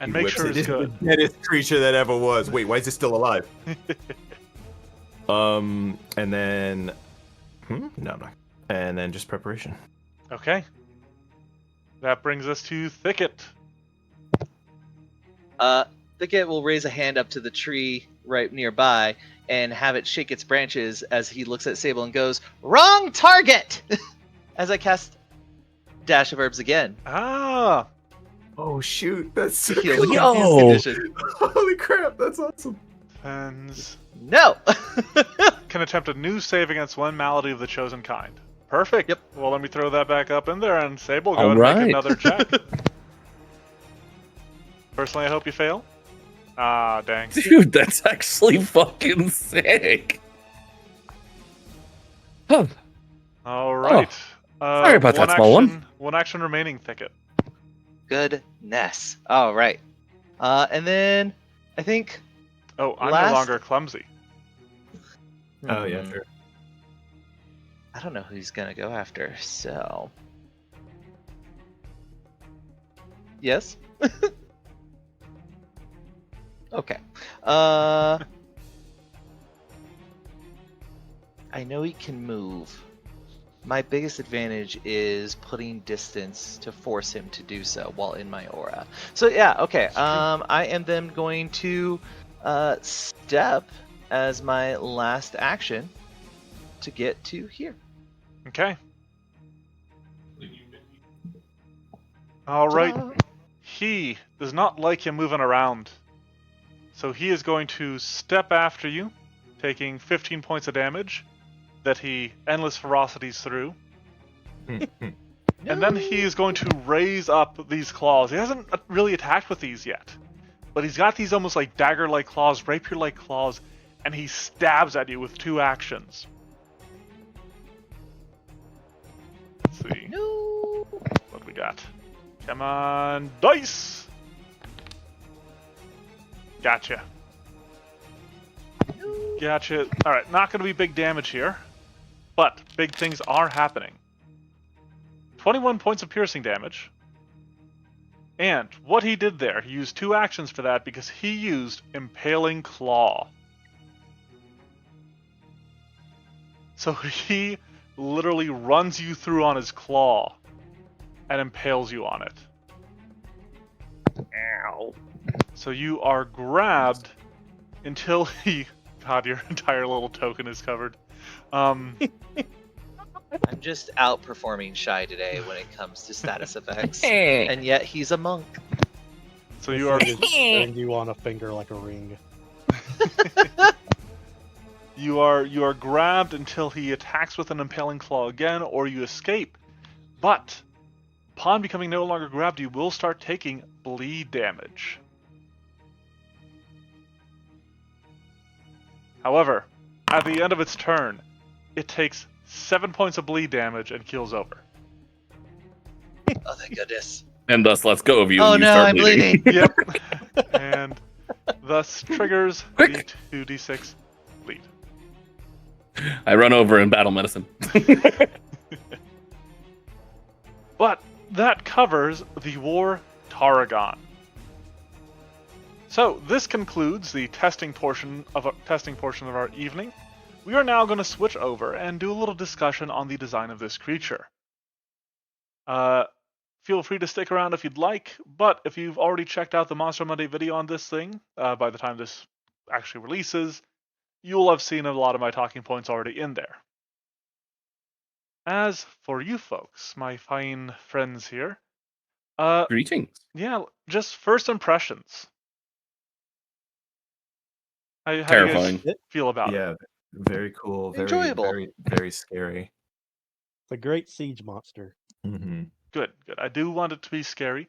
And make sure it's good. The deadest creature that ever was. Wait, why is it still alive? And then... No, I'm not. And then just preparation. Okay. That brings us to Thicket. Thicket will raise a hand up to the tree right nearby and have it shake its branches as he looks at Sable and goes, "Wrong target!" As I cast Dash of Herbs again. Ah! Oh, shoot. That's so Heal the Yo! confused condition. Holy crap, that's awesome. Depends. No! Can attempt a new save against one malady of the chosen kind. Perfect. Yep. Well, let me throw that back up in there, and Sable, go All and right. make another check. Personally, I hope you fail. Ah, dang. Dude, that's actually fucking sick. Huh. All right. sorry about that small one. One action remaining, Thicket. Goodness. All right. And then I think. Oh, I'm Last- no longer clumsy. Oh, yeah, sure. I don't know who he's gonna go after. So. Yes. Okay. I know he can move. My biggest advantage is putting distance to force him to do so while in my aura. So yeah, okay. I am then going to step as my last action to get to here. Okay. All right. Ta-da! He does not like you moving around. So he is going to step after you, taking 15 points of damage that he endless ferocities through. And then he is going to raise up these claws. He hasn't really attacked with these yet, but he's got these almost like dagger-like claws, rapier-like claws, and he stabs at you with 2 actions. Let's see No. what we got. Come on, dice! Gotcha. Gotcha. Alright, not going to be big damage here, but big things are happening. 21 points of piercing damage. And what he did there, he used 2 actions for that because he used Impaling Claw. So he literally runs you through on his claw and impales you on it. Ow. So you are grabbed until he... God, your entire little token is covered. I'm just outperforming Shy today when it comes to status effects. And yet he's a monk. So This you are... thing is turning you on a finger like a ring. You are grabbed until he attacks with an Impaling Claw again, or you escape. But upon becoming no longer grabbed, you will start taking bleed damage. However, at the end of its turn, it takes 7 points of bleed damage and keels over. Oh, thank goodness. And thus lets go of you. Oh and you no, start I'm bleeding. bleeding. Yep. And thus triggers Quick! the 2d6 bleed. I run over in battle medicine. But that covers the War Tarragon. So this concludes the testing portion of our evening. We are now going to switch over and do a little discussion on the design of this creature. Feel free to stick around if you'd like, but if you've already checked out the Monster Monday video on this thing, by the time this actually releases, you'll have seen a lot of my talking points already in there. As for you folks, my fine friends here, Greetings. yeah, just first impressions. How do you Terrifying. guys feel about it? Yeah, very cool. Very, Enjoyable. very, very scary. It's a great siege monster. Mm-hmm. Good, good. I do want it to be scary.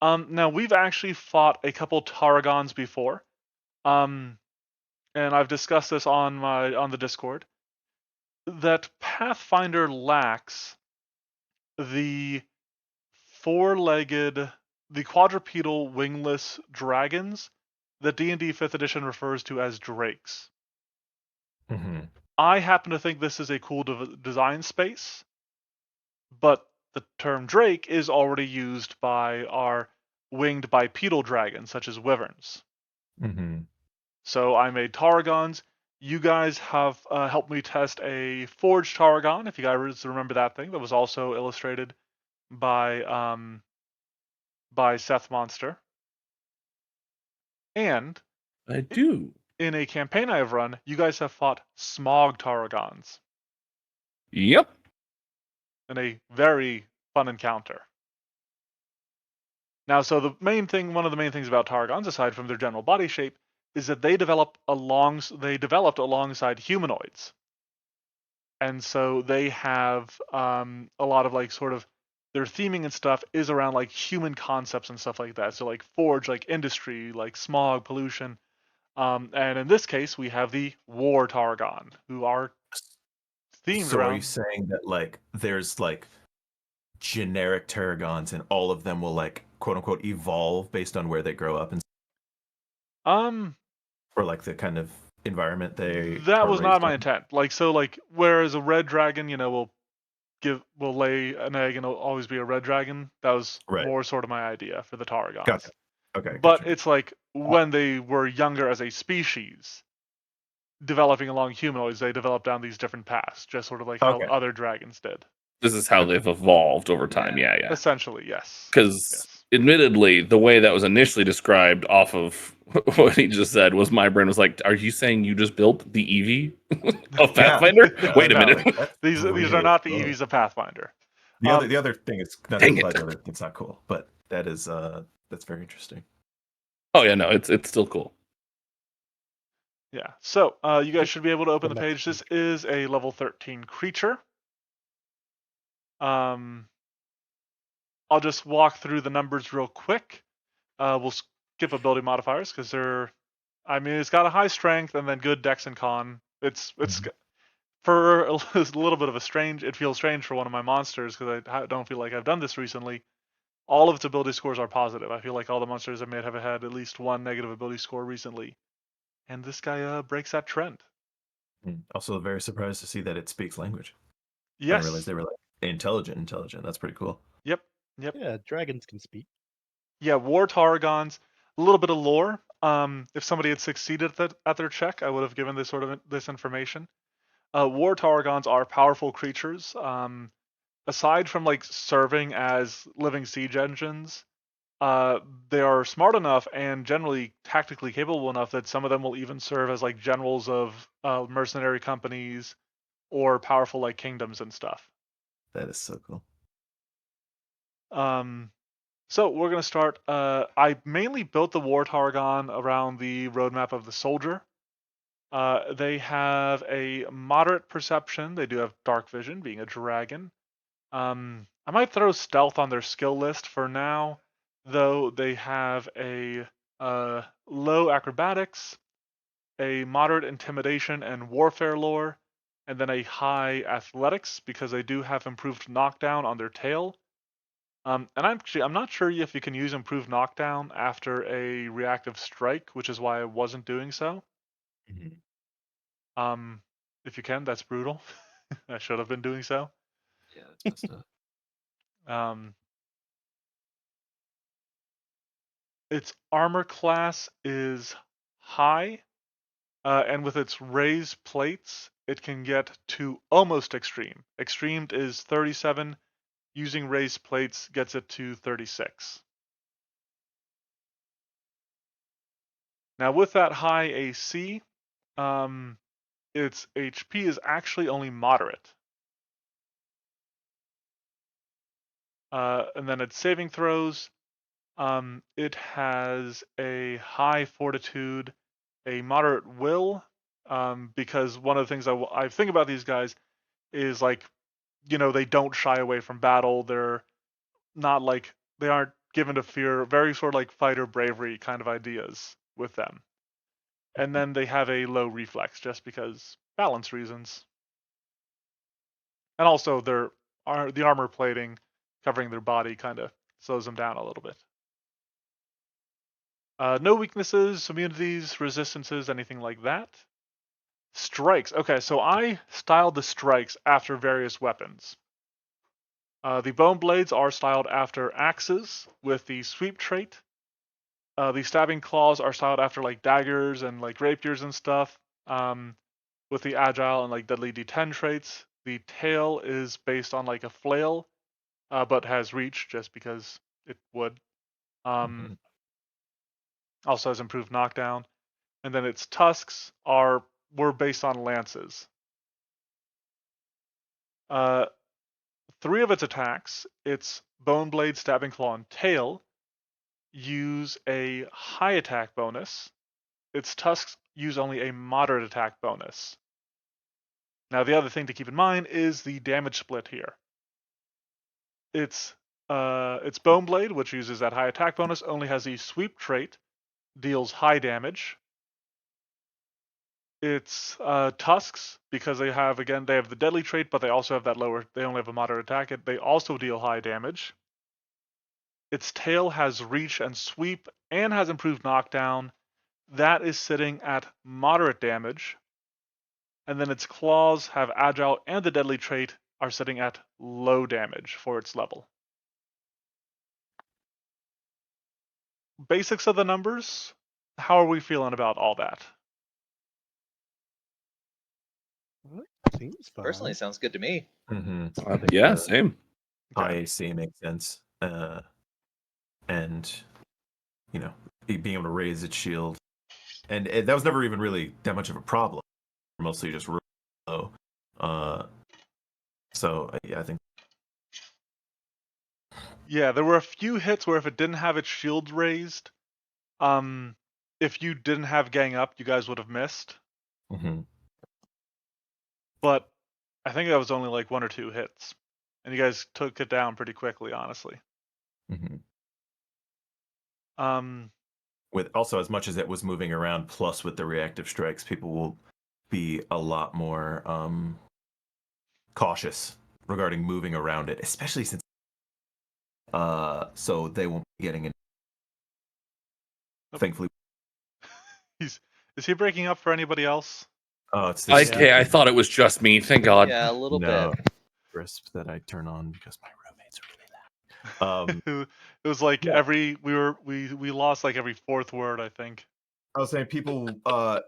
Now we've actually fought a couple Tarragons before, and I've discussed this on the Discord. That Pathfinder lacks the the quadrupedal wingless dragons that D&D 5th edition refers to as drakes. Mm-hmm. I happen to think this is a cool design space, but the term drake is already used by our winged bipedal dragons, such as wyverns. Mm-hmm. So I made Tarragons. You guys have helped me test a forged Tarragon, if you guys remember that thing, that was also illustrated by Seth Monster. And I do. in a campaign I have run, you guys have fought Smog Tarragons Yep. in a very fun encounter. Now, so one of the main things about Tarragons, aside from their general body shape, is that they developed alongside humanoids. And so they have a lot of like sort of their theming and stuff is around like human concepts and stuff like that. So like forge, like industry, like smog, pollution. And in this case, we have the War Tarragon, who are themed So around. are you saying that like there's like generic Tarragons and all of them will like quote unquote evolve based on where they grow up and or like the kind of environment they That are was not raised my in? intent. Like whereas a red dragon, will lay an egg and it'll always be a red dragon. That was Right. more sort of my idea for the Tarragons. Gotcha. Okay. But gotcha. it's like when they were younger as a species, developing along humanoids, they developed down these different paths, just sort of like how Okay. other dragons did. This is how they've evolved over time. Yeah, yeah. Essentially, yes. Because Yes. admittedly, the way that was initially described off of what he just said was my brain was like, are you saying you just built the Eevee of Pathfinder? Yeah, Wait a no, minute. like, that's These are really not the cool. EVs of Pathfinder. The other thing is not to Dang imply it. the other thing's not cool, but that is that's very interesting. Oh yeah, no, it's still cool. Yeah. So you guys should be able to open the The page. next This is a level 13 creature. I'll just walk through the numbers real quick. We'll skip ability modifiers because I mean, it's got a high strength and then good dex and con. It's for a little bit of a strange. It feels strange for one of my monsters because I don't feel like I've done this recently. All of its ability scores are positive. I feel like all the monsters I made have had at least one negative ability score recently, and this guy breaks that trend. Also, very surprised to see that it speaks language. I didn't realize Yes. they were like intelligent. That's pretty cool. Yep. Yep. Yeah, dragons can speak. Yeah. War Tarragons. A little bit of lore. If somebody had succeeded at their check, I would have given this information. War Tarragons are powerful creatures. Aside from like serving as living siege engines, they are smart enough and generally tactically capable enough that some of them will even serve as like generals of mercenary companies or powerful like kingdoms and stuff. That is so cool. So we're gonna start. I mainly built the War Tarragon around the roadmap of the soldier. They have a moderate perception. They do have dark vision, being a dragon. I might throw stealth on their skill list for now, though they have a low acrobatics, a moderate intimidation and warfare lore, and then a high athletics because they do have improved knockdown on their tail. And I'm not sure if you can use improved knockdown after a reactive strike, which is why I wasn't doing so. Mhm. If you can, that's brutal. I should have been doing so. Yeah, that's messed up. Um, its armor class is high, and with its raised plates, it can get to almost extreme. Extreme is 37. Using raised plates gets it to 36. Now, with that high AC, its HP is actually only moderate. And then its saving throws, it has a high fortitude, a moderate will, because one of the things I think about these guys is like, they don't shy away from battle. They're not like, they aren't given to fear, very sort of like fighter bravery kind of ideas with them. And then they have a low reflex just because balance reasons. And also the armor plating covering their body kind of slows them down a little bit. No weaknesses, immunities, resistances, anything like that. Strikes. Okay, so I styled the strikes after various weapons. The bone blades are styled after axes with the sweep trait. The stabbing claws are styled after like daggers and like rapiers and stuff. With the agile and like deadly D10 traits. The tail is based on like a flail, but has reach just because it would. Mhm. Also has improved knockdown. And then its tusks were based on lances. Uh, 3 of its attacks, its bone blade, stabbing claw, and tail, use a high attack bonus. Its tusks use only a moderate attack bonus. Now, the other thing to keep in mind is the damage split here. Its bone blade, which uses that high attack bonus, only has the sweep trait, deals high damage. Its tusks, because they have the deadly trait, but they also have they only have a moderate attack. They also deal high damage. Its tail has reach and sweep and has improved knockdown. That is sitting at moderate damage. And then its claws have agile and the deadly trait are sitting at low damage for its level. Basics of the numbers. How are we feeling about all that? Seems Personally, fine. it sounds good to me. Mhm. I think Yeah, same. high AC makes sense, and being able to raise its shield, and that was never even really that much of a problem. Mostly just low. So yeah, I think Yeah, there were a few hits where if it didn't have its shields raised, if you didn't have gang up, you guys would have missed. Mm-hmm. But I think that was only like 1 or 2 hits, and you guys took it down pretty quickly, honestly. Mm-hmm. Um, With also as much as it was moving around, plus with the reactive strikes, people will be a lot more cautious regarding moving around it, especially since so they won't be getting in. Thankfully, is he breaking up for anybody else? oh, it's this Okay, I thought it was just me. Thank God. Yeah, a little no bit. crisp that I turn on because my roommates are really loud. It was like Yeah. we lost like every 4th word, I think. I was saying people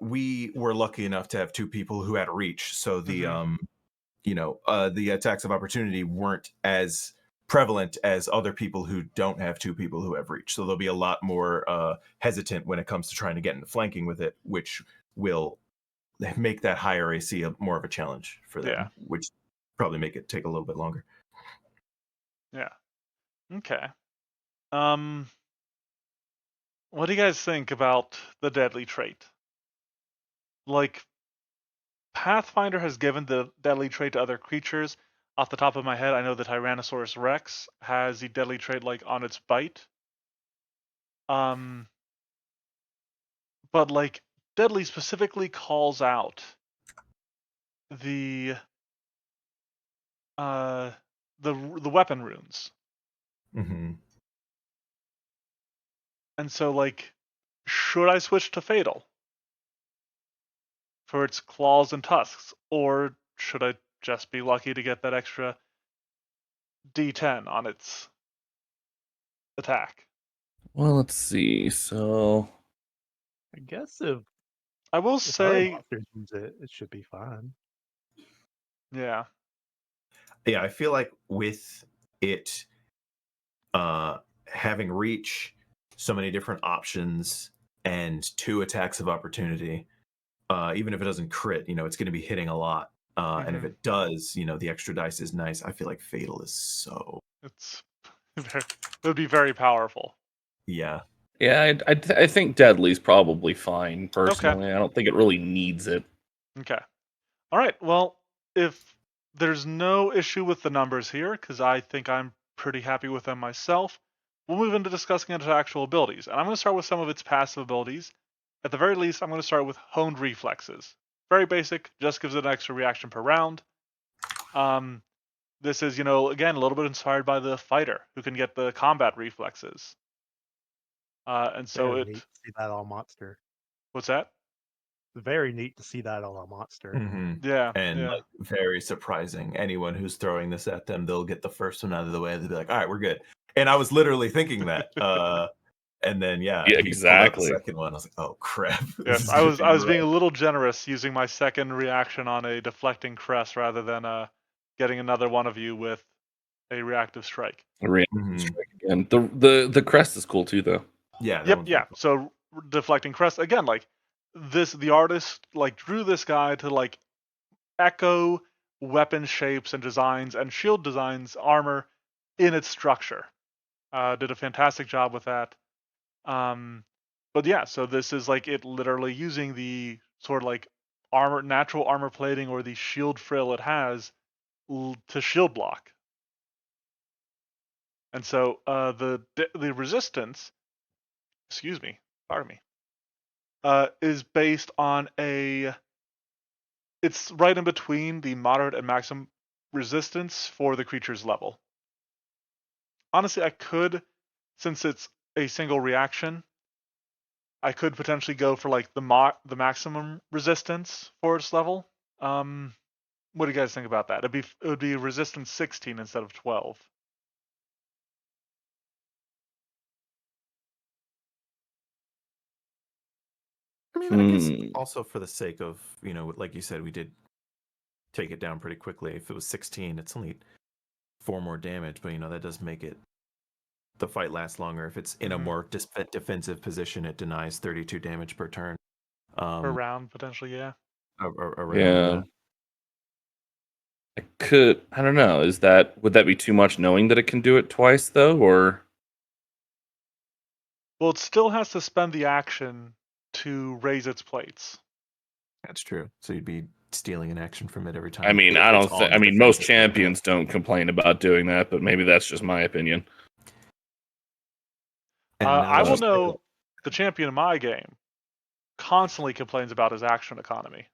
we were lucky enough to have 2 people who had reach, so the the attacks of opportunity weren't as prevalent as other people who don't have 2 people who have reach. So they'll be a lot more hesitant when it comes to trying to get into flanking with it, which will make that higher AC more of a challenge for them, Yeah. which probably make it take a little bit longer. Yeah. Okay. Um, what do you guys think about the deadly trait? Like, Pathfinder has given the deadly trait to other creatures. Off the top of my head, I know the Tyrannosaurus Rex has the deadly trait like on its bite. But like deadly specifically calls out the uh the weapon runes. Mm-hmm. And so like should I switch to fatal for its claws and tusks, or should I just be lucky to get that extra D10 on its attack? Well, let's see. So, I guess if I will other say, monsters use it, it should be fine. yeah, Yeah, I feel like with it having reach, so many different options, and 2 attacks of opportunity, even if it doesn't crit, it's going to be hitting a lot. And if Mhm. it does, the extra dice is nice. I feel like fatal is so it's it would be very powerful. yeah. yeah, I think Deadly's probably fine, Okay. personally. I don't think it really needs it. Okay. All right. Well, if there's no issue with the numbers here, because I think I'm pretty happy with them myself, we'll move into discussing its actual abilities. And I'm going to start with some of its passive abilities. At the very least, I'm going to start with honed reflexes. Very basic, just gives it an extra reaction per round. This is, again, a little bit inspired by the fighter, who can get the combat reflexes. And so Very it, neat to see that on monster. what's that? Very neat to see that on a monster. Mm-hmm. Yeah, And yeah. like very surprising. Anyone who's throwing this at them, they'll get the first one out of the way. They'll be like, "All right, we're good." And I was literally thinking that. And then Yeah, he pulled out the exactly. second one. I was like, "Oh crap!" This Yes, is I gonna was be I was being rough. a little generous using my second reaction on a deflecting crest rather than getting another one of you with a reactive strike. Random Mhm. strike again. The crest is cool too, though. Yeah, that Yep, one's yeah. pretty cool. So deflecting crest again, like the artist like drew this guy to like echo weapon shapes and designs and shield designs, armor in its structure. Did a fantastic job with that. Um, but yeah, so this is like it literally using the sort of like natural armor plating or the shield frill it has to shield block. And so the resistance, excuse me, pardon me, is based on it's right in between the moderate and maximum resistance for the creature's level. Honestly, I could, since it's a single reaction, I could potentially go for like the maximum resistance for its level. What do you guys think about that? It would be resistance 16 instead of 12. I mean, I guess Hmm. also for the sake of, like you said, we did take it down pretty quickly. If it was 16, it's only 4 more damage, but that does make it the fight last longer. If it's in a Mhm. more defensive position, it denies 32 damage per turn. Per round potentially, yeah. Around Yeah. that. I don't know. Would that be too much knowing that it can do it twice though, or Well, it still has to spend the action to raise its plates. That's true. So you'd be stealing an action from it every time. I mean, if I it's don't think. on I the mean, most defensive. champions don't complain about doing that, but maybe that's just my opinion. And now I let's will just- know the champion in my game constantly complains about his action economy.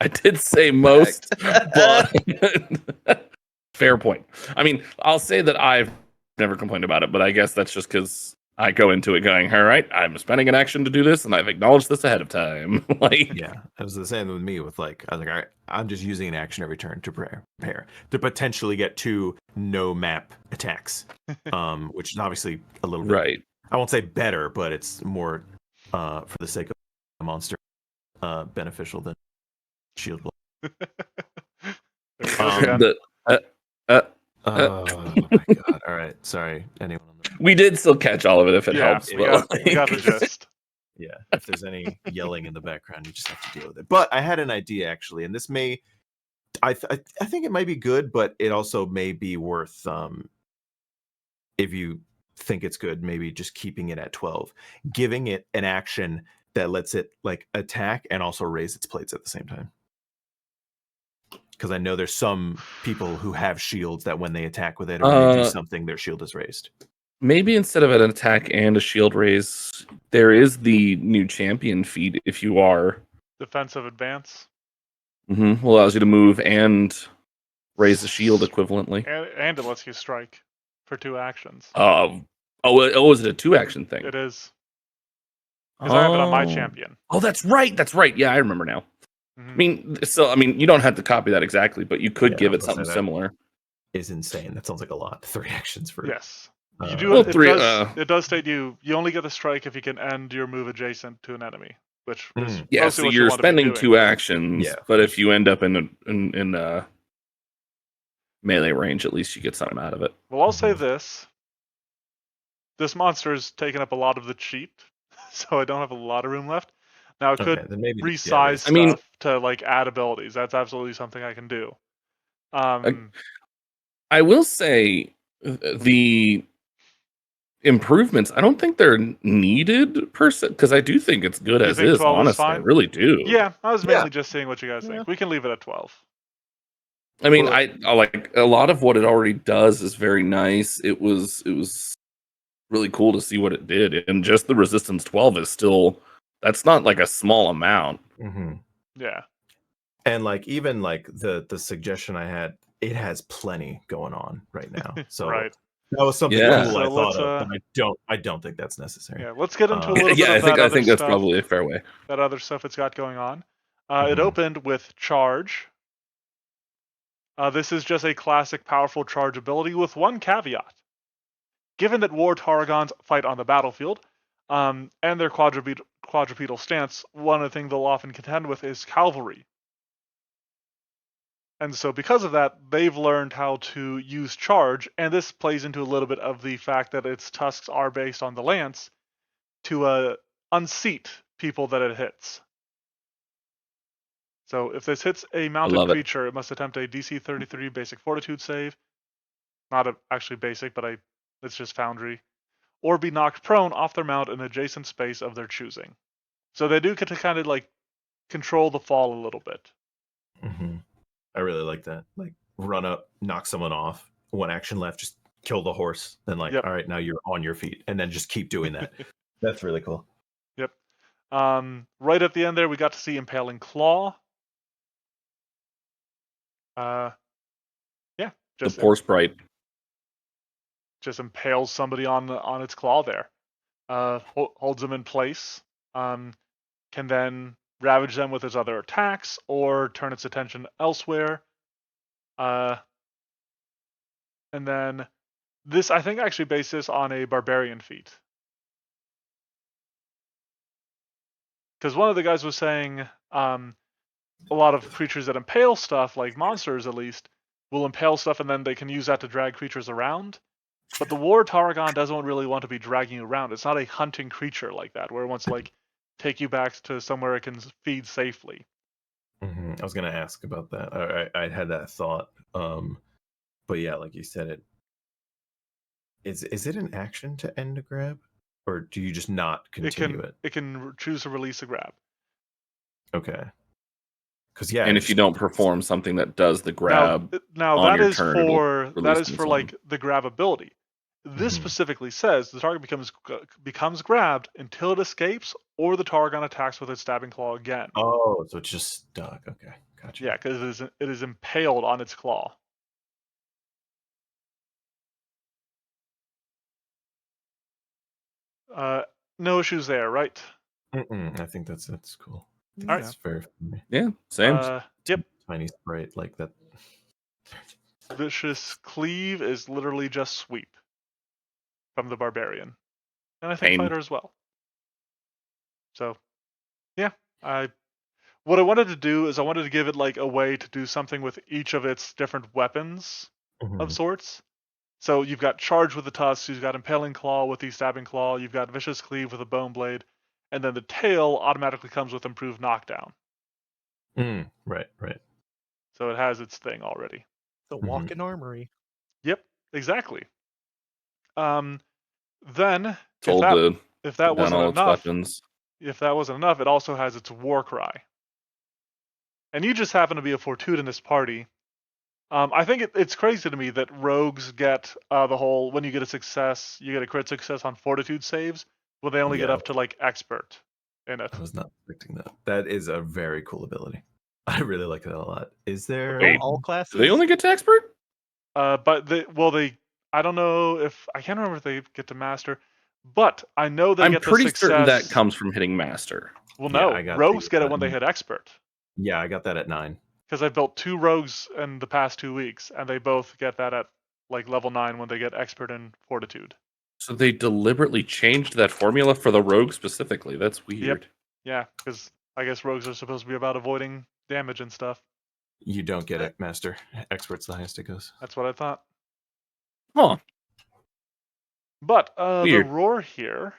I did say most, but fair point. I mean, I'll say that I've never complained about it, but I guess that's just because I go into it going, all right, I'm spending an action to do this, and I've acknowledged this ahead of time. Like, Yeah, it was the same with me. With like, I was like, all right, I'm just using an action every turn to prepare to potentially get 2 no map attacks, which is obviously a little bit. right. I won't say better, but it's more for the sake of the monster beneficial than shield blow. There it goes Um, again. The, uh, Oh my god! All right, sorry, anyone on the we did still catch all of it if it Yeah, helps. we but got the gist. Yeah, if there's any yelling in the background, you just have to deal with it. But I had an idea actually, and this may, I think it might be good, but it also may be worth, if you think it's good, maybe just keeping it at 12, giving it an action that lets it like attack and also raise its plates at the same time. Because I know there's some people who have shields that when they attack with it or when they do something, their shield is raised. Maybe instead of an attack and a shield raise, there is the new champion feat if you are Defensive advance. allows you to move and raise the shield equivalently. And it lets you strike for 2 actions. Is it a 2-action thing? It is. Because I have it on my champion. Oh, that's right. That's right. Yeah, I remember now. Mhm. I mean, so you don't have to copy that exactly, but you could Yeah, give I it was gonna something say that. similar. Is insane. That sounds like a lot. 3 actions for Yes. You Uh, do well, it. three, It does state you only get the strike if you can end your move adjacent to an enemy, which is Yeah, mostly so what you're you want to be spending doing. 2 actions, Yeah. but if you end up in melee range, at least you get something out of it. Well, I'll say this: this monster's taken up a lot of the cheat, so I don't have a lot of room left. Now I could then maybe resize I mean- stuff to like add abilities. That's absolutely something I can do. I will say the improvements, I don't think they're needed per se, because I do think it's good You as think is, 12 is honestly. I fine? really do. Yeah, I was Yeah. mainly just seeing what you guys think. We can leave it at 12. I mean, Well- I like a lot of what it already does is very nice. It was really cool to see what it did, and just the resistance 12 is still, that's not like a small amount. Yeah. And like even like the suggestion I had, it has plenty going on right now. So Right. that was something Yeah. cool So I let's, thought of, but I don't think that's necessary. Yeah, let's get into a little Yeah, bit of I that think other that's stuff. probably a fair way. That other stuff it's got going on. It Mhm. opened with Charge. This is just a classic powerful charge ability with one caveat. Given that war Tarragons fight on the battlefield, and their quadrupedal stance, one of the things they'll often contend with is cavalry. And so because of that, they've learned how to use charge, and this plays into a little bit of the fact that its tusks are based on the lance to unseat people that it hits. So if this hits a mounted love it. creature, it must attempt a DC 33 basic fortitude save. Not actually basic, but it's just foundry. Or be knocked prone off their mount in an adjacent space of their choosing. So they do get to kind of like control the fall a little bit. I really like that. Like run up, knock someone off, 1 action left, just kill the horse. Then like, Yep. all right, now you're on your feet, and then just keep doing that. That's really cool. Yep. Right at the end there, we got to see Impaling Claw. Yeah, The poor sprite. just impales somebody on its claw there. Holds them in place. Can then ravage them with its other attacks or turn its attention elsewhere. And then this, I think, actually based this on a barbarian feat. Because one of the guys was saying a lot of creatures that impale stuff, like monsters at least, will impale stuff and then they can use that to drag creatures around. But the War Tarragon doesn't really want to be dragging you around. It's not a hunting creature like that, where it wants to like take you back to somewhere it can feed safely. I was gonna ask about that. I had that thought. But yeah, like you said, is it an action to end a grab, or do you just not continue it? It can choose to release a grab. Okay. Because yeah, And if you don't perform something that does the grab Now on that your is turn, it'll for release on its own. like the grab ability. This specifically says the target becomes grabbed until it escapes, or the Tarragon attacks with its stabbing claw again. Oh, so it's just stuck. Okay, gotcha. Yeah, because it is impaled on its claw. No issues there, right? I think that's cool. I think All right. that's fair for me. Yeah, same. Yep. Tiny sprite like that. Vicious Cleave is literally just sweep from the Barbarian, and I think Pain. Fighter as well. So, yeah, what I wanted to do is I wanted to give it like a way to do something with each of its different weapons of sorts. So you've got Charge with the Tusks, you've got Impaling Claw with the Stabbing Claw, you've got Vicious Cleave with a Bone Blade, and then the tail automatically comes with improved knockdown. Right. So it has its thing already. The walk-in armory. Yep, exactly. Then Told to if that put down wasn't all its enough, weapons. it also has its War Cry. And you just happen to be a Fortitudinous party. I think it's crazy to me that rogues get the whole when you get a success, you get a crit success on Fortitude saves, when they only get Yeah. up to like Expert in it. I was not expecting that. That is a very cool ability. I really like that a lot. Is there Wait, All classes. Do they only get to expert? But I don't know if I can't remember if they get to Master, but I know they I'm get the pretty success. certain that comes from hitting master. Well, Yeah, no, I got rogues the get it when they button. hit Expert. Yeah, I got that at 9. Because I built 2 rogues in the past 2 weeks, and they both get that at like level 9 when they get Expert and Fortitude. So they deliberately changed that formula for the rogue specifically. That's weird. Yeah, because I guess rogues are supposed to be about avoiding damage and stuff. You don't get it, Master. Expert's the highest it goes. That's what I thought. Huh. But the Weird. roar here,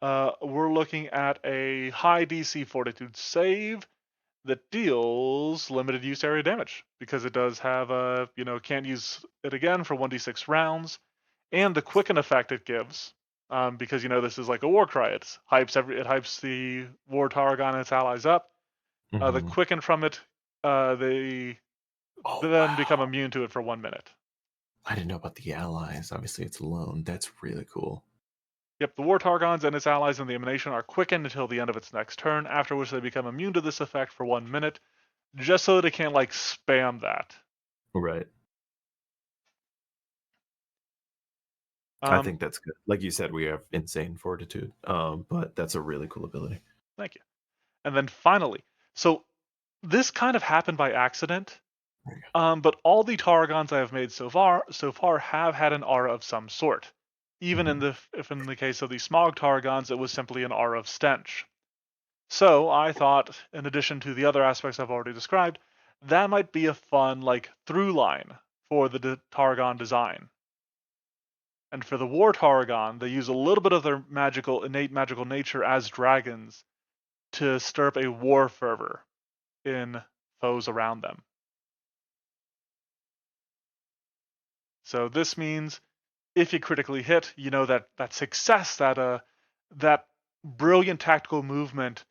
we're looking at a high DC Fortitude save that deals limited use area damage because it does have can't use it again for 1d6 rounds, and the quicken effect it gives. Because this is like a war cry. It hypes the war Tarragon and its allies up. The quicken from it, they then become immune to it for 1 minute. I didn't know about the allies. Obviously, it's alone. That's really cool. Yep, the war Targons and its allies in the emanation are quickened until the end of its next turn, after which they become immune to this effect for 1 minute, just so that it can't like spam that. Right. I think that's good. Like you said, we have insane fortitude. But that's a really cool ability. Thank you. And then finally, so this kind of happened by accident. But all the Tarragons I have made so far have had an aura of some sort. Even in the case of the Smog Tarragons, it was simply an aura of stench. So I thought, in addition to the other aspects I've already described, that might be a fun like through line for the Tarragon design. And for the War Tarragon, they use a little bit of their innate magical nature as dragons to stir up a war fervor in foes around them. So this means if you critically hit, that success, that brilliant tactical movement,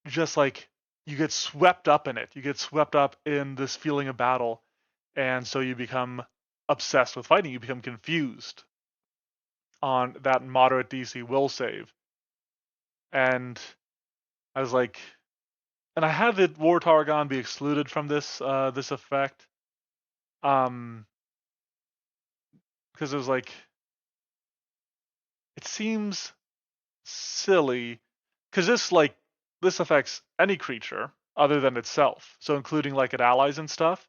just like you get swept up in it. You get swept up in this feeling of battle, and so you become obsessed with fighting. You become confused on that moderate DC will save. And I was like, and I had the War Tarragon be excluded from this effect. Because it was like, it seems silly because this affects any creature other than itself, so including like its allies and stuff.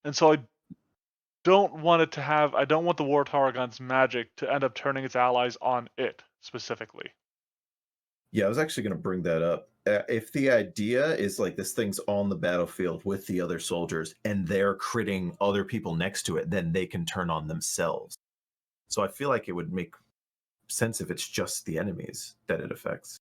And so I don't want the War Tarragon's magic to end up turning its allies on it specifically. Yeah, I was actually going to bring that up. If the idea is like this thing's on the battlefield with the other soldiers and they're critting other people next to it, then they can turn on themselves. So I feel like it would make sense if it's just the enemies that it affects.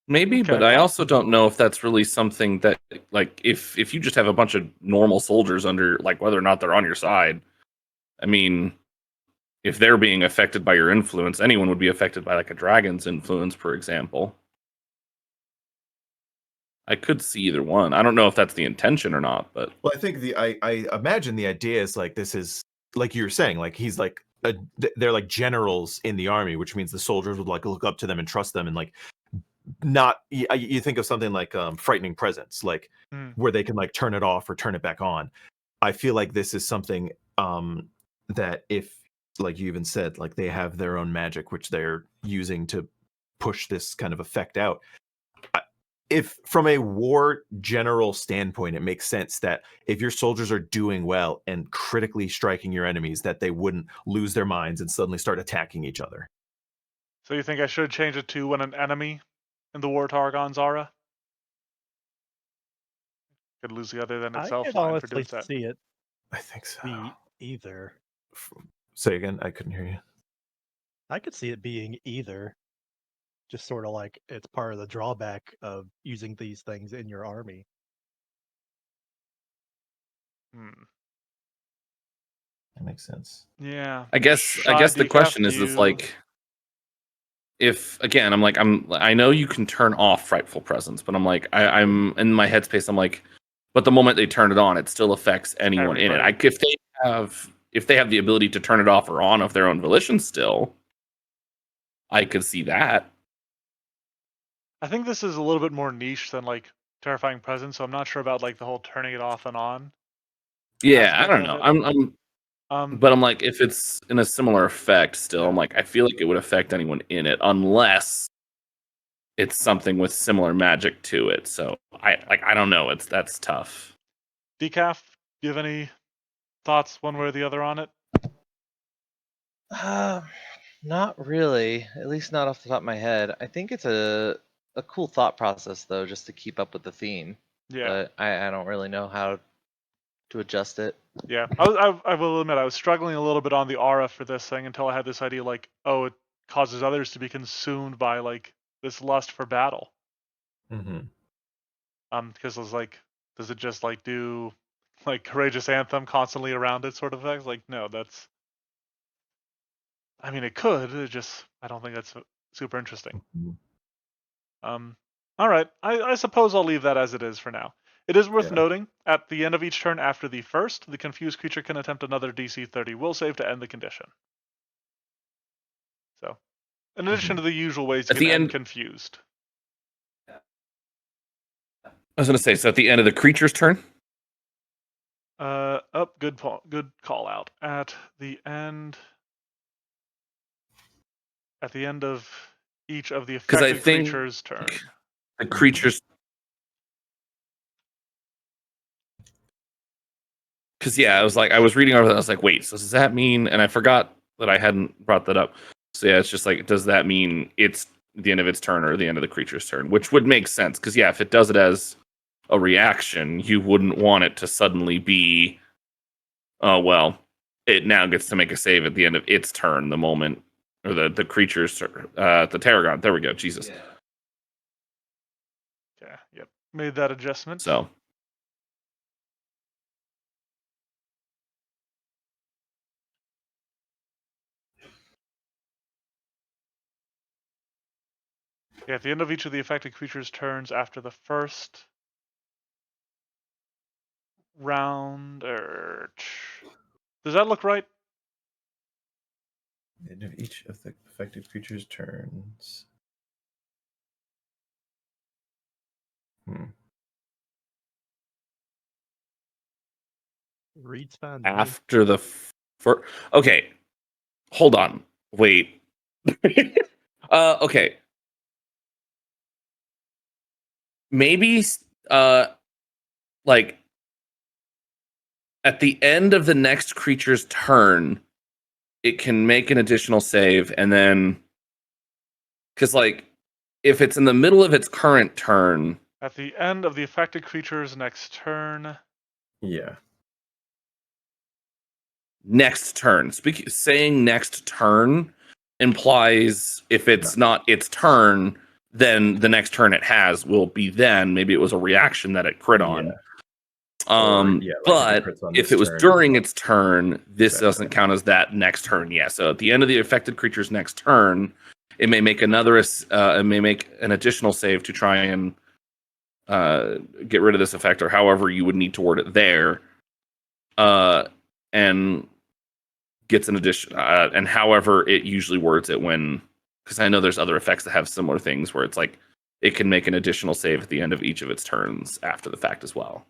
Maybe, Okay. but I also don't know if that's really something that, like, if you just have a bunch of normal soldiers under, like, whether or not they're on your side, I mean, if they're being affected by your influence, anyone would be affected by, like, a dragon's influence, for example. I could see either one. I don't know if that's the intention or not, but Well, I think I imagine the idea is like this is like you were saying, like he's like they're like generals in the army, which means the soldiers would like look up to them and trust them, and like not you think of something like frightening presence, like Mm. where they can like turn it off or turn it back on. I feel like this is something that if like you even said, like they have their own magic which they're using to push this kind of effect out. If from a war general standpoint, it makes sense that if your soldiers are doing well and critically striking your enemies, that they wouldn't lose their minds and suddenly start attacking each other. So you think I should change it to when an enemy in the War Tarragon Zara could lose the other than I itself? could Fine for honestly doing that. see it I think so. be either. Say again, I couldn't hear you. I could see it being either. Just sort of like it's part of the drawback of using these things in your army. Hmm. That makes sense. Yeah. I guess Shy the decaf, question do is you- like, if again, I know you can turn off frightful presence, but I'm in my headspace. I'm like, but the moment they turn it on, it still affects anyone in it. Everybody. If they have the ability to turn it off or on of their own volition, still, I could see that. I think this is a little bit more niche than like Terrifying Presence, so I'm not sure about like the whole turning it off and on Yeah, I aspect don't of know. it. But I'm like, if it's in a similar effect, still, I'm Yeah. like, I feel like it would affect anyone in it, unless it's something with similar magic to it. So I don't know. That's tough. Decaf, do you have any thoughts one way or the other on it? Not really. At least not off the top of my head. I think it's a cool thought process though, just to keep up with the theme. Yeah. But I don't really know how to adjust it. Yeah. I will admit I was struggling a little bit on the aura for this thing until I had this idea like, oh, it causes others to be consumed by like this lust for battle. Mm-hmm. Because I was like, does it just like do like courageous anthem constantly around it sort of thing? Like, no, that's. I mean, it could. It just I don't think that's super interesting. All right. I suppose I'll leave that as it is for now. It is worth Yeah. noting, at the end of each turn after the first, the confused creature can attempt another DC 30 will save to end the condition. So, in addition to the usual ways you At can the end end- confused. I was gonna say, so at the end of the creature's turn. Good call out. At the end of each of the 'Cause I affected think creature's turn. The creatures. Because yeah, I was reading over that. I was like, wait, so does that mean? And I forgot that I hadn't brought that up. So yeah, it's just like, does that mean it's the end of its turn or the end of the creature's turn? Which would make sense, because yeah, if it does it as a reaction, you wouldn't want it to suddenly be, oh well, it now gets to make a save at the end of its turn, the moment, or the creature's turn, the Tarragon. There we go. Jesus. Okay, yep. Made that adjustment. So Yeah, at the end of each of the affected creature's turns after the first round, does that look right? End of each of the affected creature's turns. Reed's fine. to me. after the first, okay, hold on, wait. Okay. Maybe like at the end of the next creature's turn, it can make an additional save, and then because like if it's in the middle of its current turn, At the end of the affected creature's next turn. Yeah. next turn. Saying next turn implies if it's not its turn, then the next turn it has will be then. Maybe it was a reaction that it crit on. Or, yeah, like But crits on if this it was turn. during its turn, this Exactly. doesn't count as that next turn. Yeah. So at the end of the affected creature's next turn, it may make it may make an additional save to try and get rid of this effect, or however you would need to word it there, and gets an addition, and however it usually words it when, because I know there's other effects that have similar things where it's like it can make an additional save at the end of each of its turns after the fact as well.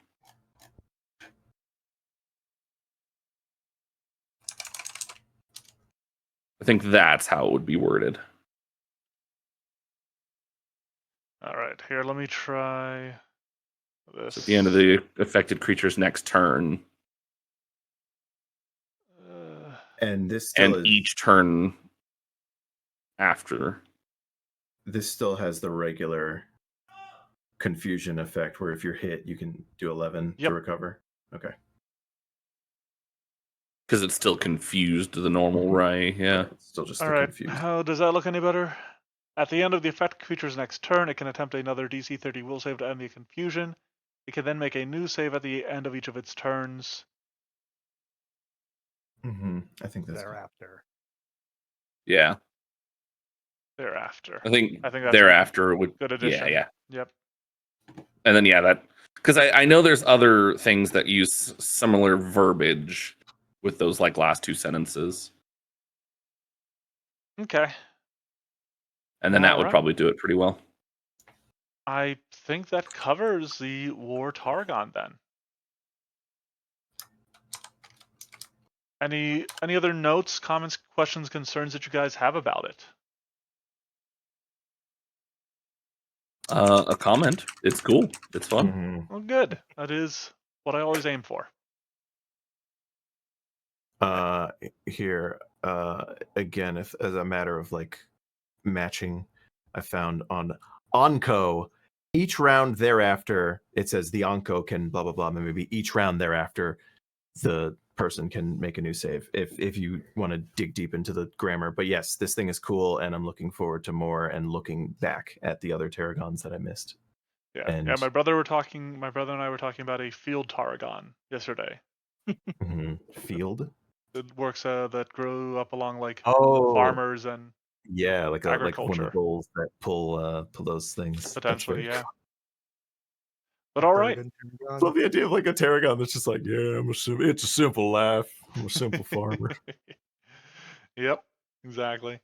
I think that's how it would be worded. All right, here, let me try this. So at the end of the affected creature's next turn, And this still and is, each turn after. this still has the regular confusion effect where if you're hit, you can do 11 Yep. to recover. Okay. Because it's still confused the normal way. Yeah. Okay, it's still just All the right, confused. how does that look any better? At the end of the affected creature's next turn, it can attempt another DC 30 will save to end the confusion. It can then make a new save at the end of each of its turns. I think that's thereafter. Yeah. Thereafter. I think that's a thereafter would. good addition. Yeah. Yep. And then, that. Because I know there's other things that use similar verbiage with those like last two sentences. Okay. And then that would Alright. probably do it pretty well. I think that covers the War Tarragon then. Any other notes, comments, questions, concerns that you guys have about it? A comment. It's cool. It's fun. Mm-hmm. Well, good. That is what I always aim for. Here, again, if as a matter of like matching, I found on Onco, each round thereafter, it says the Onco can blah blah blah. Maybe each round thereafter, the person can make a new save. If you want to dig deep into the grammar, but yes, this thing is cool, and I'm looking forward to more and looking back at the other Tarragons that I missed. Yeah. And My brother and I were talking about a field Tarragon yesterday. Field. It works that grew up along like Oh, farmers and yeah, like one of agriculture. the goals that pull those things. That's Potentially, very yeah. cool. But all right. I love the idea of like a Tarragon that's just like, yeah, it's a simple life. I'm a simple farmer. Yep, exactly.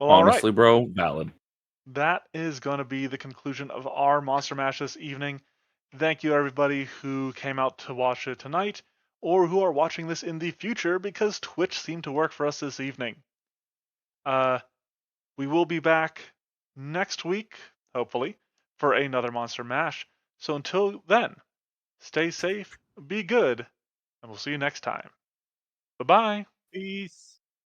Well, all right. Honestly, bro, valid. That is going to be the conclusion of our Monster Mash this evening. Thank you, everybody who came out to watch it tonight, or who are watching this in the future, because Twitch seemed to work for us this evening. We will be back next week, hopefully, for another Monster Mash. So until then, stay safe, be good, and we'll see you next time. Bye-bye. Peace.